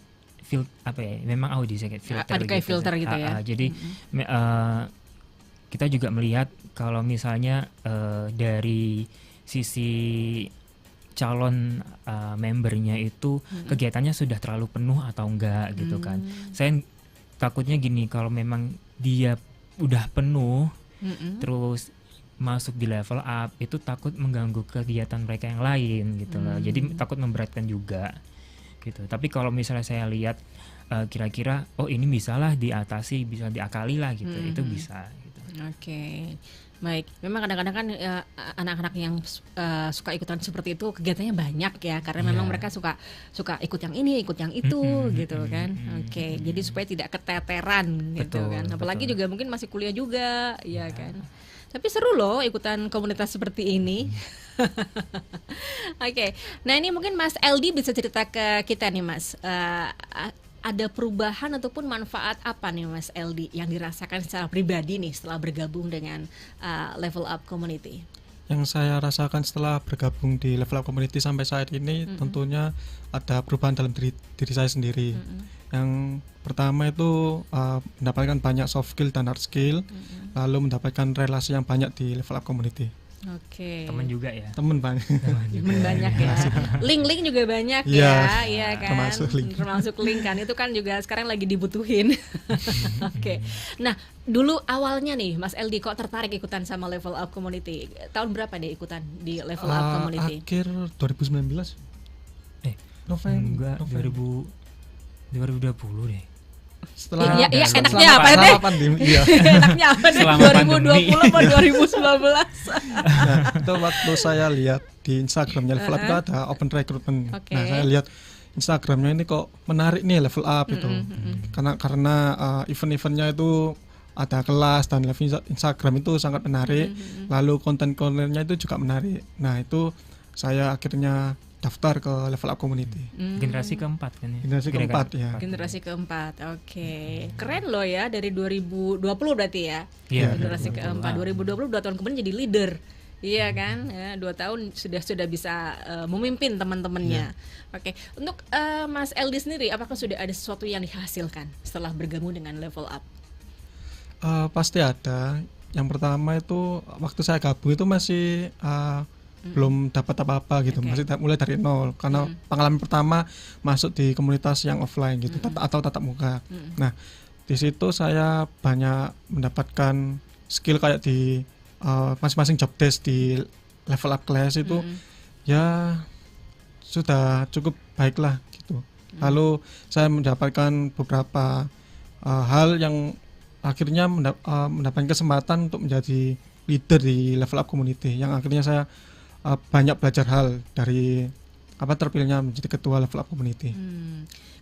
memang audisi kayak filter. Ada kayak filter gitu ya. Jadi kita juga melihat kalau misalnya dari sisi calon membernya itu kegiatannya sudah terlalu penuh atau enggak gitu kan. Saya takutnya gini, kalau memang dia udah penuh terus masuk di level up itu takut mengganggu kegiatan mereka yang lain gitu loh. Jadi takut memberatkan juga gitu. Tapi kalau misalnya saya lihat kira-kira ini bisalah diatasi, bisa diakali lah gitu. Itu bisa gitu. Oke. Baik, memang kadang-kadang kan anak-anak yang suka ikutan seperti itu kegiatannya banyak ya, karena memang mereka suka ikut yang ini, ikut yang itu gitu kan. Oke, jadi supaya tidak keteteran gitu kan. Apalagi juga mungkin masih kuliah juga, ya kan. Tapi seru loh ikutan komunitas seperti ini. Oke, nah ini mungkin Mas LD bisa cerita ke kita nih Mas. Ada perubahan ataupun manfaat apa nih Mas LD yang dirasakan secara pribadi nih setelah bergabung dengan Level Up Community? Yang saya rasakan setelah bergabung di Level Up Community sampai saat ini tentunya ada perubahan dalam diri saya sendiri. Yang pertama itu mendapatkan banyak soft skill dan hard skill, lalu mendapatkan relasi yang banyak di Level Up Community. Oke. Temen juga ya. Temen banyak. Temen banyak ya. Link juga banyak ya, iya kan. Termasuk link kan. Itu kan juga sekarang lagi dibutuhin. Oke. Nah, dulu awalnya nih Mas Eldi kok tertarik ikutan sama Level Up Community? Tahun berapa deh ikutan di Level Up Community? Akhir 2019. November 2020 deh. Setelah enaknya apa nih? Enaknya apa nih? 2020 apa 2019? Nah, itu waktu saya lihat di Instagramnya Level Up itu ada open recruitment. Nah, saya lihat Instagramnya ini kok menarik nih Level Up itu. Karena event-eventnya itu ada kelas dan live Instagram itu sangat menarik. Lalu konten-kontennya itu juga menarik. Nah, itu saya akhirnya daftar ke Level Up Community. Generasi keempat kan ya? Generasi keempat ya. Generasi keempat, oke. Keren loh ya, dari 2020 berarti ya? Iya. Generasi keempat, 2020 2 tahun kemudian jadi leader. Iya kan, ya, 2 tahun sudah bisa memimpin teman-temannya. Oke, untuk Mas Eldi sendiri, apakah sudah ada sesuatu yang dihasilkan setelah bergabung dengan Level Up? Pasti ada. Yang pertama itu waktu saya gabung itu masih belum dapat apa-apa gitu, masih mulai dari nol karena pengalaman pertama masuk di komunitas yang offline gitu atau tatap muka. Nah, di situ saya banyak mendapatkan skill kayak di masing-masing job desk di Level Up Class itu ya sudah cukup baik lah gitu. Lalu saya mendapatkan beberapa hal yang akhirnya mendapatkan kesempatan untuk menjadi leader di Level Up Community yang akhirnya saya banyak belajar hal dari terpilihnya menjadi ketua Level Up Community.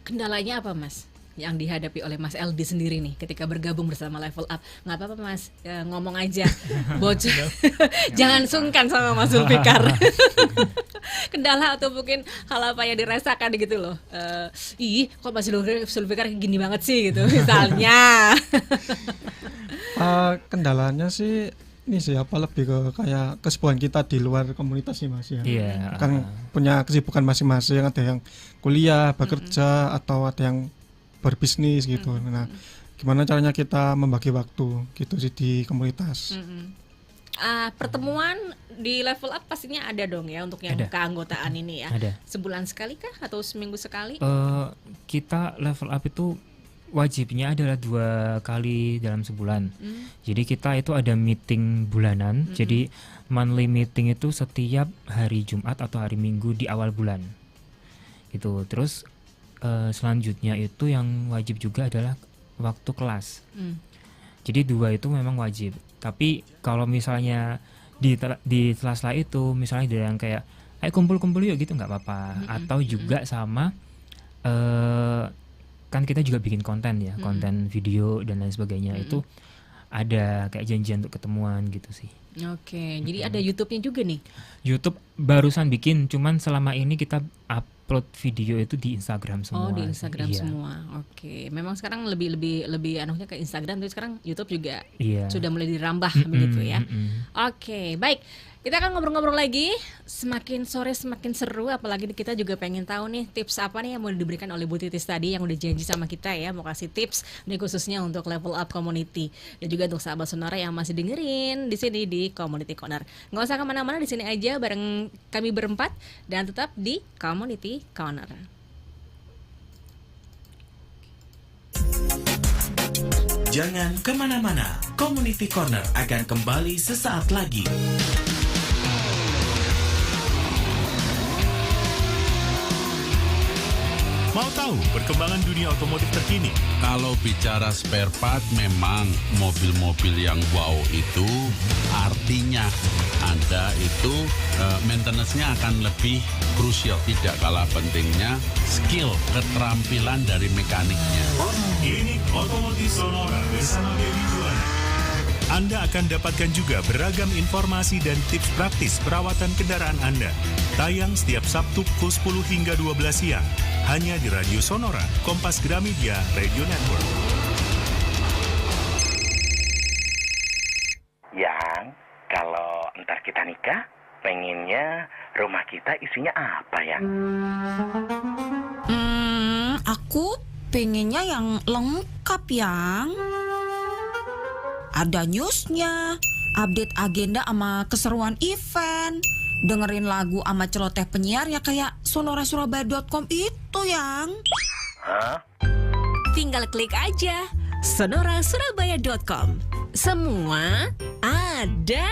Kendalanya apa Mas yang dihadapi oleh Mas Eldi sendiri nih ketika bergabung bersama Level Up? Nggak apa-apa Mas, ngomong aja, bocor. Jangan sungkan sama Mas Zulfikar. Kendala atau mungkin hal apa yang dirasakan gitu loh. Kok Mas Zulfikar gini banget sih gitu misalnya. Kendalanya sih ini sih lebih ke kayak kesibukan kita di luar komunitas sih Mas ya. Iya. Kan punya kesibukan masing-masing, ada yang kuliah, bekerja atau ada yang berbisnis gitu. Nah, gimana caranya kita membagi waktu gitu sih di komunitas. Pertemuan di Level Up pastinya ada dong ya untuk yang keanggotaan ini ya. Ada. Sebulan sekali kah atau seminggu sekali? Kita Level Up itu wajibnya adalah 2 kali dalam sebulan. Jadi kita itu ada meeting bulanan. Jadi monthly meeting itu setiap hari Jumat atau hari Minggu di awal bulan. Gitu. Terus selanjutnya itu yang wajib juga adalah waktu kelas. Jadi 2 itu memang wajib. Tapi kalau misalnya di sela-sela itu misalnya ada yang kayak ayo kumpul-kumpul yuk gitu nggak apa-apa. Atau juga sama kan kita juga bikin konten ya, konten video dan lain sebagainya. Itu ada kayak janjian untuk ketemuan gitu sih. Oke, jadi ada YouTube-nya juga nih. YouTube barusan bikin, cuman selama ini kita upload video itu di Instagram semua. Oh, di Instagram semua. Oke, memang sekarang lebih anunya ke Instagram, tapi sekarang YouTube juga sudah mulai dirambah begitu ya. Oke, baik. Kita akan ngobrol-ngobrol lagi. Semakin sore semakin seru, apalagi kita juga pengen tahu nih tips apa nih yang mau diberikan oleh Bu Titis tadi yang udah janji sama kita ya, mau kasih tips nih khususnya untuk Level Up Community dan juga untuk sahabat Sonora yang masih dengerin di sini di Community Corner. Nggak usah kemana-mana, di sini aja bareng kami berempat dan tetap di Community Corner. Jangan kemana-mana, Community Corner akan kembali sesaat lagi. Mau tahu perkembangan dunia otomotif terkini? Kalau bicara spare part, memang mobil-mobil yang wow itu artinya Anda itu maintenance-nya akan lebih krusial. Tidak kalah pentingnya skill, keterampilan dari mekaniknya. Ini Otomotif Sonora bersama Dewi Juwana. Anda akan dapatkan juga beragam informasi dan tips praktis perawatan kendaraan Anda. Tayang setiap Sabtu pukul 10 hingga 12 siang. Hanya di Radio Sonora, Kompas Gramedia Radio Network. Yang, kalau ntar kita nikah, pengennya rumah kita isinya apa ya? Aku pengennya yang lengkap, yang ada newsnya, update agenda sama keseruan event. Dengerin lagu sama celoteh penyiar ya kayak sonorasurabaya.com itu yang. Tinggal klik aja sonorasurabaya.com. Semua ada.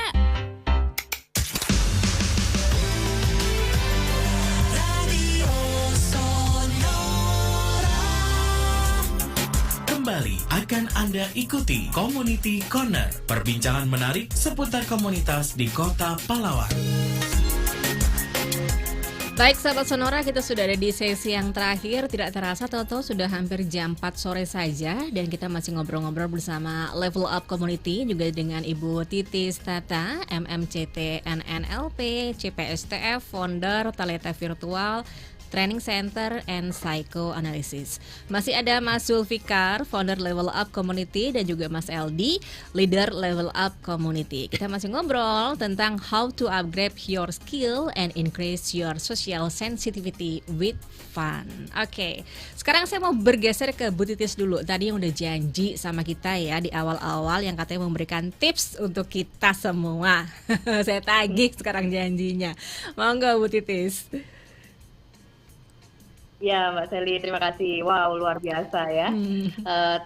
Kembali akan Anda ikuti Community Corner, perbincangan menarik seputar komunitas di Kota Pahlawan. Baik sahabat Sonora, kita sudah ada di sesi yang terakhir. Tidak terasa Toto sudah hampir jam 4 sore saja. Dan kita masih ngobrol-ngobrol bersama Level Up Community, juga dengan Ibu Titis Tata, MMCT NNLP, CPSTF, founder Talenta Virtual Training Center and Psychoanalysis. Masih ada Mas Zulfikar, founder Level Up Community, dan juga Mas LD, leader Level Up Community. Kita masih ngobrol tentang how to upgrade your skill and increase your social sensitivity with fun. Oke, sekarang saya mau bergeser ke Bu Titis dulu. Tadi yang udah janji sama kita ya di awal-awal yang katanya memberikan tips untuk kita semua. Saya tagih sekarang janjinya. Mau nggak Bu Titis? Ya Mbak Sally, terima kasih. Wow, luar biasa ya.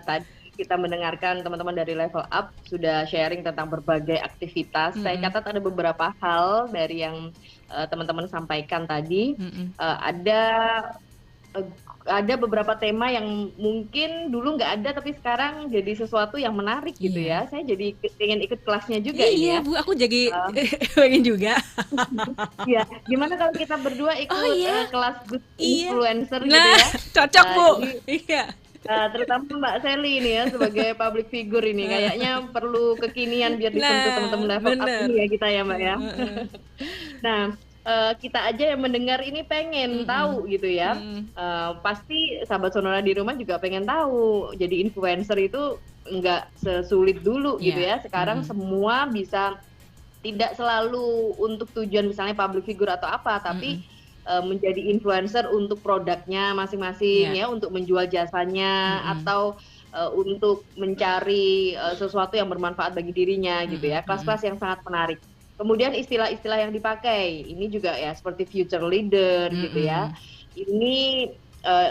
Tadi kita mendengarkan teman-teman dari Level Up sudah sharing tentang berbagai aktivitas. Saya catat ada beberapa hal dari yang teman-teman sampaikan tadi. Ada beberapa tema yang mungkin dulu nggak ada tapi sekarang jadi sesuatu yang menarik gitu ya. Saya jadi pengen ikut kelasnya juga ini ya. Iya Bu, aku jadi pengen juga. Iya, gimana kalau kita berdua ikut kelas good influencer gitu nah, ya? Cocok Bu. Iya. Terutama Mbak Sally ini ya sebagai public figure ini kayaknya perlu kekinian biar disentuh teman-teman Level Up ini ya kita ya Mbak ya. Nah, kita aja yang mendengar ini pengen tahu gitu ya. Pasti sahabat Sonora di rumah juga pengen tahu. Jadi influencer itu nggak sesulit dulu gitu ya. Sekarang semua bisa, tidak selalu untuk tujuan misalnya public figure atau apa, tapi menjadi influencer untuk produknya masing-masing ya, untuk menjual jasanya atau untuk mencari sesuatu yang bermanfaat bagi dirinya gitu ya. Kelas-kelas yang sangat menarik. Kemudian istilah-istilah yang dipakai, ini juga ya seperti future leader gitu ya. Ini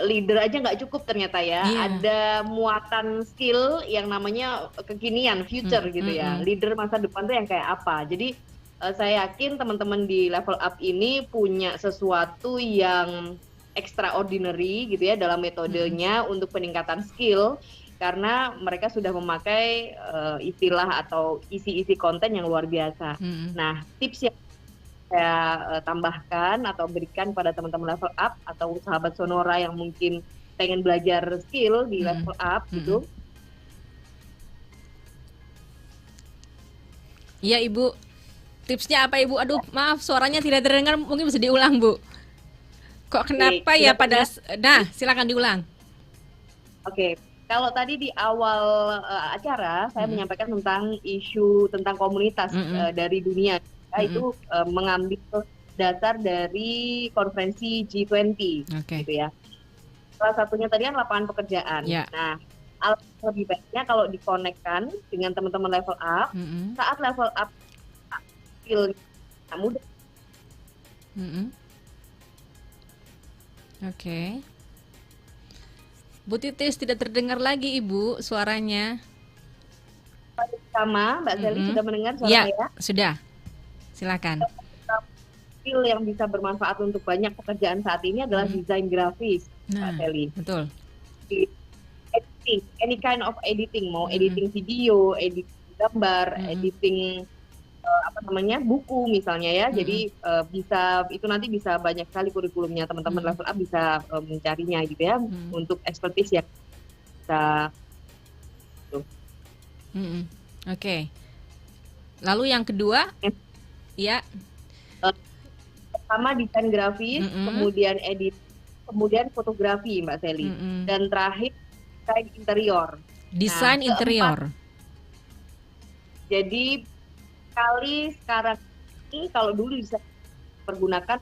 leader aja nggak cukup ternyata ya. Ada muatan skill yang namanya kekinian, future gitu ya. Leader masa depan tuh yang kayak apa. Jadi saya yakin teman-teman di Level Up ini punya sesuatu yang extraordinary gitu ya dalam metodenya untuk peningkatan skill. Karena mereka sudah memakai istilah atau isi-isi konten yang luar biasa. Nah, tips yang saya tambahkan atau berikan pada teman-teman Level Up atau sahabat Sonora yang mungkin pengen belajar skill di Level Up gitu. Iya Ibu, tipsnya apa Ibu? Aduh maaf suaranya tidak terdengar, mungkin bisa diulang Bu. Kok kenapa ya pada... Nah silakan diulang. Oke. Kalau tadi di awal acara saya menyampaikan tentang isu tentang komunitas dari dunia, itu mengambil dasar dari konferensi G20 gitu ya. Salah satunya tadi kan lapangan pekerjaan. Nah, lebih baiknya kalau dikonekkan dengan teman-teman Level Up, saat Level Up skill mudah. Oke. Bu Titis tidak terdengar lagi Ibu suaranya. Sama Mbak Sally sudah mendengar suara saya? Ya, sudah. Silakan. Skill yang bisa bermanfaat untuk banyak pekerjaan saat ini adalah desain grafis, Mbak Sally. Betul. Editing, any kind of editing, mau editing video, editing gambar, editing buku misalnya ya. Jadi bisa itu nanti bisa banyak sekali kurikulumnya teman-teman Level Up bisa mencarinya gitu ya untuk expertise yang bisa. Oke. Lalu yang kedua, ya. Pertama desain grafis, kemudian edit, kemudian fotografi Mbak Sally, dan terakhir desain interior. Desain interior. Jadi kali sekarang ini kalau dulu bisa pergunakan.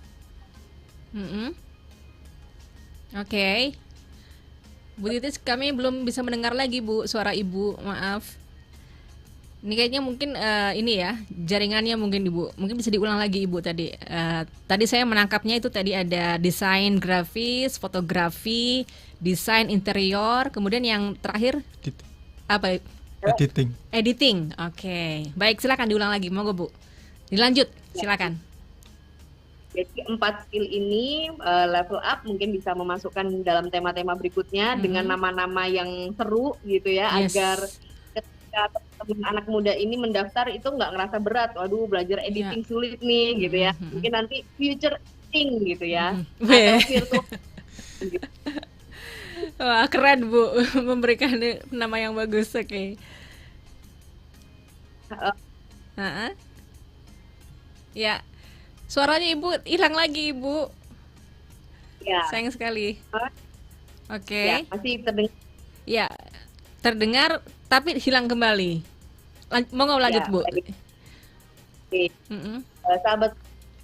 Oke. Bu Titis, kami belum bisa mendengar lagi Bu suara Ibu, maaf. Ini kayaknya mungkin ini ya jaringannya mungkin Ibu. Mungkin bisa diulang lagi Ibu tadi. Tadi saya menangkapnya itu tadi ada desain grafis, fotografi, desain interior, kemudian yang terakhir apa? Editing. Oke. Baik, silakan diulang lagi. Monggo Bu. Dilanjut. Silakan. Jadi 4 skill ini level up mungkin bisa memasukkan dalam tema-tema berikutnya dengan nama-nama yang seru gitu ya, agar ketika teman anak muda ini mendaftar itu nggak ngerasa berat. Waduh, belajar editing sulit nih gitu ya. Mungkin nanti future editing gitu ya. Atau virtual. Gitu. Wah, keren Bu, memberikan nama yang bagus. Oke. Ya. Suaranya Ibu hilang lagi, Ibu. Ya. Sayang sekali. Oke. Ya, masih terdengar. Ya, terdengar tapi hilang kembali. Mau nggak lanjut, Bu? Oke. Sahabat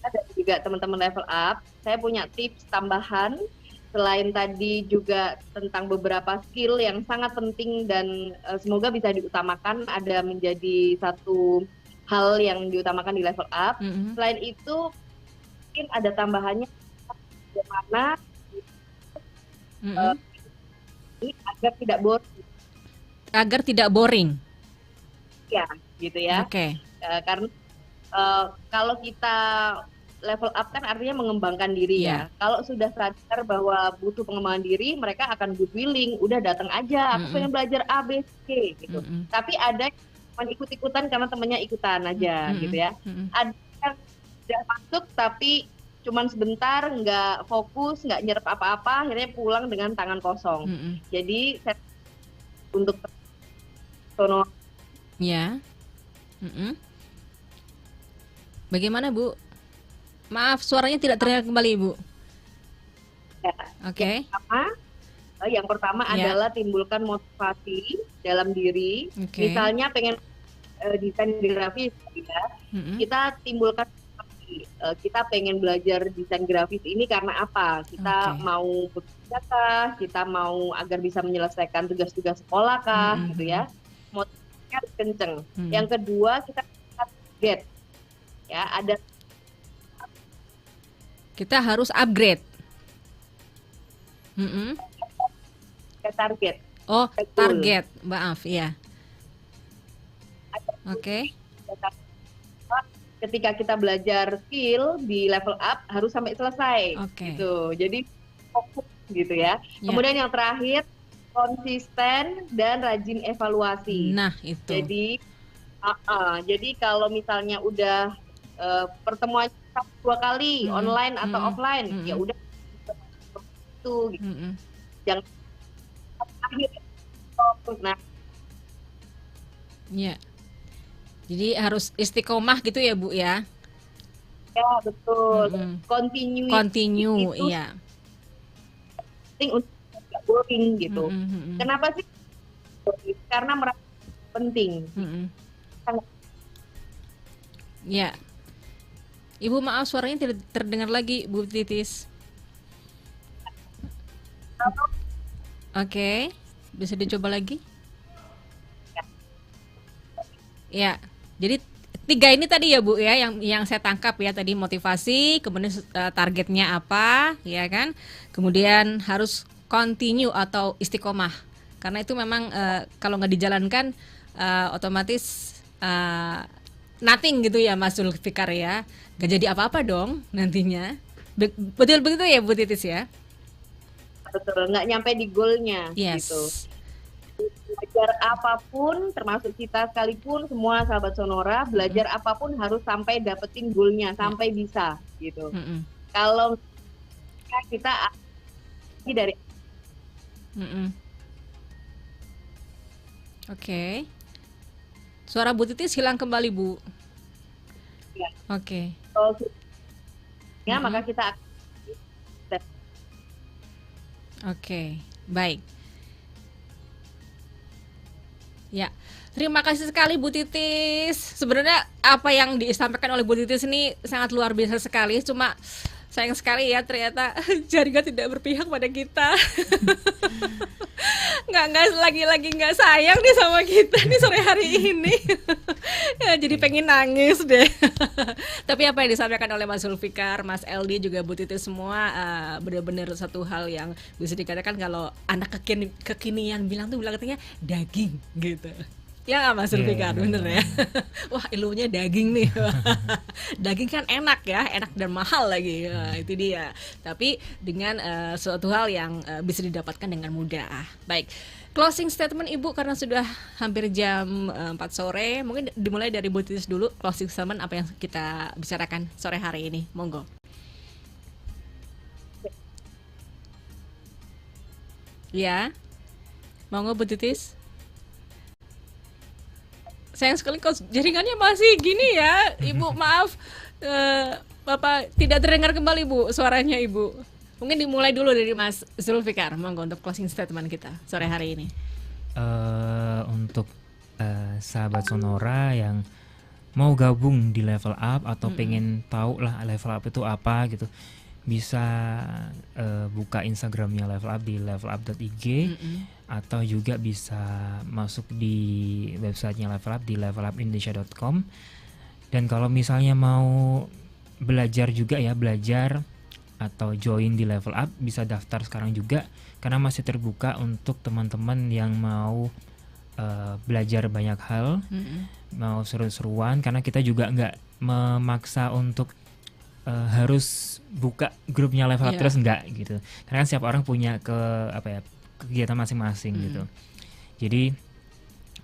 dan juga teman-teman level up, saya punya tips tambahan. Selain tadi juga tentang beberapa skill yang sangat penting dan semoga bisa diutamakan, ada menjadi satu hal yang diutamakan di level up. Selain itu mungkin ada tambahannya bagaimana ini agar tidak boring. Agar tidak boring. Ya, gitu ya. Oke. Karena kalau kita level up kan artinya mengembangkan diri ya. Kalau sudah sadar bahwa butuh pengembangan diri, mereka akan good willing, udah datang aja, aku pengen belajar A, B, C gitu. Tapi ada ikut-ikutan karena temennya ikutan aja gitu ya. Ada yang udah masuk tapi cuman sebentar, nggak fokus, nggak nyerap apa-apa, akhirnya pulang dengan tangan kosong. Jadi untuk sono ya. Bagaimana Bu? Maaf, suaranya tidak terdengar kembali Ibu. Ya. Oke. Yang pertama adalah timbulkan motivasi dalam diri. Misalnya pengen desain grafis, ya. Kita timbulkan kita pengen belajar desain grafis ini karena apa? Kita mau bekerja kah? Kita mau agar bisa menyelesaikan tugas-tugas sekolah kah? Gitu ya. Motivasinya harus kenceng. Yang kedua kita target. Ya, ada kita harus upgrade. Target. Oh, target. Maaf, ya. Oke. Ketika kita belajar skill di level up harus sampai selesai. Gitu. Jadi fokus gitu ya. Kemudian yang terakhir konsisten dan rajin evaluasi. Nah, itu. Jadi kalau misalnya udah pertemuan 2 kali online atau offline, ya udah itu gitu. Jangan akhir. Nah. Ya. Jadi harus istiqomah gitu ya Bu ya? Ya betul. Continue itu iya. Penting untuk tidak boring gitu. Kenapa sih? Karena merasa penting. Ya. Ibu maaf suaranya tidak terdengar lagi Bu Titis. Oke, bisa dicoba lagi? Ya. Jadi 3 ini tadi ya Bu ya yang saya tangkap ya tadi motivasi, kemudian targetnya apa, ya kan? Kemudian harus continue atau istiqomah. Karena itu memang kalau nggak dijalankan otomatis nothing gitu ya Mas Zulfikar ya. Gak jadi apa-apa dong nantinya. Betul begitu ya Bu Titis ya? Betul, nggak nyampe di goalnya gitu. Belajar apapun, termasuk kita sekalipun, semua sahabat Sonora, belajar apapun harus sampai dapetin goalnya, sampai bisa gitu. Kalau kita dari Oke. Suara Bu Titis hilang kembali Bu. Ya. Oke. Ya, maka kita Oke, baik. Ya, terima kasih sekali Bu Titis. Sebenarnya apa yang disampaikan oleh Bu Titis ini sangat luar biasa sekali. Cuma Sayang sekali ya ternyata jaringan tidak berpihak pada kita. nggak lagi nggak sayang nih sama kita nih sore hari ini. Ya, jadi pengen nangis deh. Tapi apa yang disampaikan oleh Mas Zulfikar, Mas LD juga Bu Titis semua benar-benar satu hal yang bisa dikatakan kalau anak kekinian bilang katanya daging gitu. Ya nggak Mas Zulfikar, bener ya. Wah ilmunya daging nih. Daging kan enak ya, enak dan mahal lagi. Itu dia. Tapi dengan suatu hal yang bisa didapatkan dengan mudah. Baik, closing statement Ibu karena sudah hampir jam 4 sore. Mungkin dimulai dari Bu Titis dulu. Closing statement apa yang kita bicarakan sore hari ini. Monggo. Ya, monggo Bu Titis. Sayang sekali kok jaringannya masih gini ya, Ibu. Maaf, Bapak tidak terdengar kembali Bu suaranya Ibu. Mungkin dimulai dulu dari Mas Zulfikar, monggo untuk closing statement kita sore hari ini. Untuk sahabat Sonora yang mau gabung di Level Up atau pengen tahu lah Level Up itu apa gitu, bisa buka Instagramnya Level Up di levelup.ig. Atau juga bisa masuk di websitenya Level Up di levelupindonesia.com. Dan kalau misalnya mau belajar juga ya, belajar atau join di Level Up, bisa daftar sekarang juga karena masih terbuka untuk teman-teman yang mau belajar banyak hal, mau seru-seruan, karena kita juga nggak memaksa untuk harus buka grupnya Level Up terus, enggak gitu. Karena kan setiap orang punya kegiatan masing-masing gitu. Jadi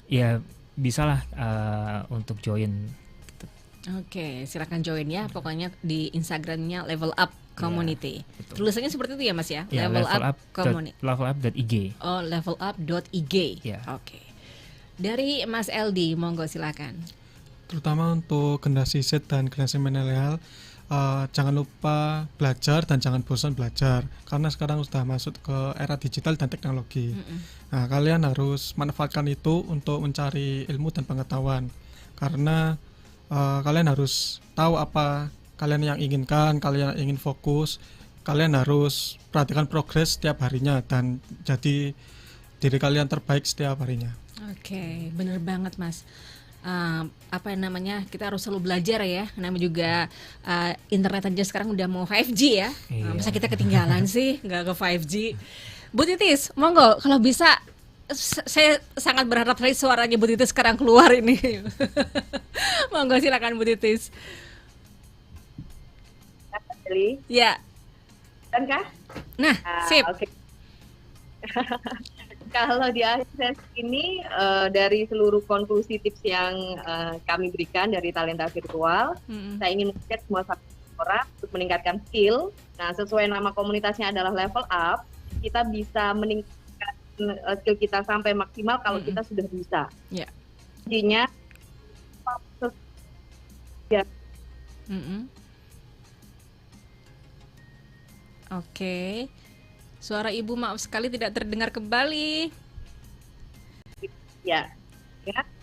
ya bisalah untuk join. Oke, silakan join ya. Pokoknya di Instagramnya Level Up Community. Ya, tulisannya seperti itu ya Mas ya? Ya, Level Up Community. Levelup.ig. Oh, levelup.ig. Ya. Oke. Dari Mas LD, monggo silakan. Terutama untuk generasi Z dan generasi milenial, jangan lupa belajar dan jangan bosan belajar karena sekarang sudah masuk ke era digital dan teknologi. Nah, kalian harus manfaatkan itu untuk mencari ilmu dan pengetahuan karena kalian harus tahu apa kalian yang inginkan, kalian yang ingin fokus, kalian harus perhatikan progres setiap harinya dan jadi diri kalian terbaik setiap harinya. Oke, bener banget Mas. Kita harus selalu belajar ya. Namanya juga internet aja sekarang udah mau 5G ya. Masa kita ketinggalan sih nggak ke 5G. Bu Titis, monggo kalau bisa, saya sangat berharap sekali suaranya Bu Titis sekarang keluar ini. Monggo silakan Bu Titis. Ya. Dan kah? Nah, sip. Okay. Kalau di akhir sesi ini dari seluruh konklusi tips yang kami berikan dari Talenta Virtual, saya ingin mengajak semua orang untuk meningkatkan skill. Nah, sesuai nama komunitasnya adalah Level Up, kita bisa meningkatkan skill kita sampai maksimal kalau kita sudah bisa. Yeah. Intinya, Oke. Suara Ibu maaf sekali tidak terdengar kembali. Ya,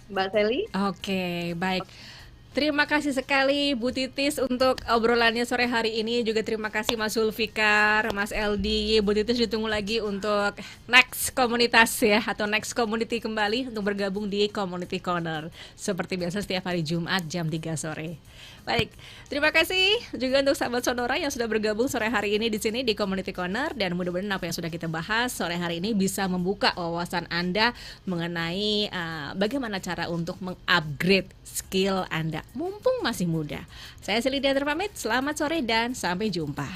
Mbak Sally. Oke, baik. Terima kasih sekali Bu Titis untuk obrolannya sore hari ini. Juga terima kasih Mas Zulfikar, Mas LD. Bu Titis ditunggu lagi untuk next komunitas ya, atau next community kembali untuk bergabung di Community Corner. Seperti biasa setiap hari Jumat jam 3 sore. Baik, terima kasih juga untuk sahabat Sonora yang sudah bergabung sore hari ini di sini di Community Corner, dan mudah-mudahan apa yang sudah kita bahas sore hari ini bisa membuka wawasan Anda mengenai bagaimana cara untuk mengupgrade skill Anda mumpung masih muda. Saya Sely Diandra pamit, selamat sore dan sampai jumpa.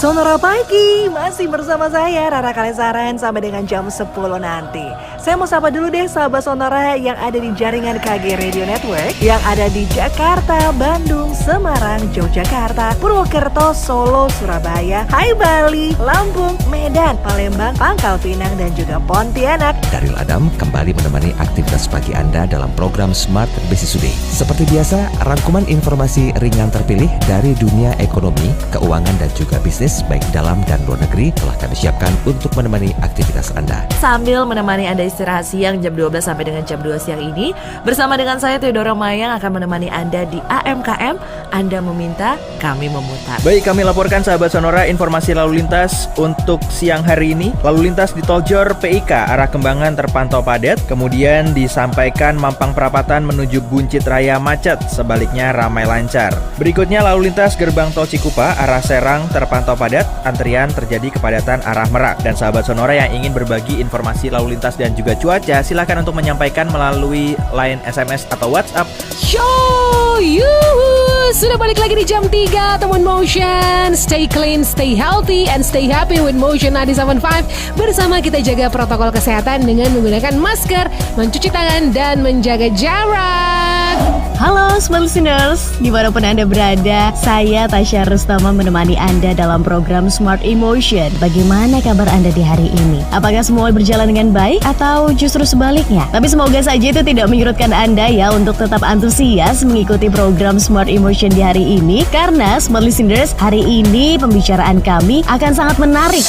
Sonora Pagi masih bersama saya Rara Kalesaran sampai dengan jam 10 nanti. Saya mau sapa dulu deh sahabat Sonora yang ada di jaringan KG Radio Network yang ada di Jakarta, Bandung, Semarang, Yogyakarta, Purwokerto, Solo, Surabaya, Hai Bali, Lampung, Medan, Palembang, Pangkal Pinang dan juga Pontianak. Daryl Adam kembali menemani aktivitas pagi Anda dalam program Smart Business Today. Seperti biasa, rangkuman informasi ringan terpilih dari dunia ekonomi, keuangan dan juga bisnis baik dalam dan luar negeri telah kami siapkan untuk menemani aktivitas Anda. Sambil menemani Anda istirahat siang jam 12 sampai dengan jam 2 siang ini. Bersama dengan saya Theodora Mayang akan menemani Anda di AMKM. Anda meminta, kami memutar. Baik, kami laporkan sahabat Sonora informasi lalu lintas untuk siang hari ini. Lalu lintas di Tol Jor PIK arah Kembangan terpantau padat. Kemudian disampaikan Mampang Perapatan menuju Buncit Raya macet, sebaliknya ramai lancar. Berikutnya lalu lintas gerbang Tol Cikupa arah Serang terpantau padat. Antrian terjadi kepadatan arah Merak. Dan sahabat Sonora yang ingin berbagi informasi lalu lintas dan juga cuaca, silakan untuk menyampaikan melalui line SMS atau WhatsApp. Sudah balik lagi di jam 3 teman Motion. Stay clean, stay healthy, and stay happy with Motion 97.5. Bersama kita jaga protokol kesehatan dengan menggunakan masker, mencuci tangan, dan menjaga jarak. Halo Smart Listeners, dimanapun Anda berada, saya Tasya Rustama menemani Anda dalam program Smart Emotion. Bagaimana kabar Anda di hari ini? Apakah semua berjalan dengan baik atau justru sebaliknya? Tapi semoga saja itu tidak menyurutkan Anda ya untuk tetap antusias mengikuti program Smart Emotion di hari ini. Karena Smart Listeners, hari ini pembicaraan kami akan sangat menarik.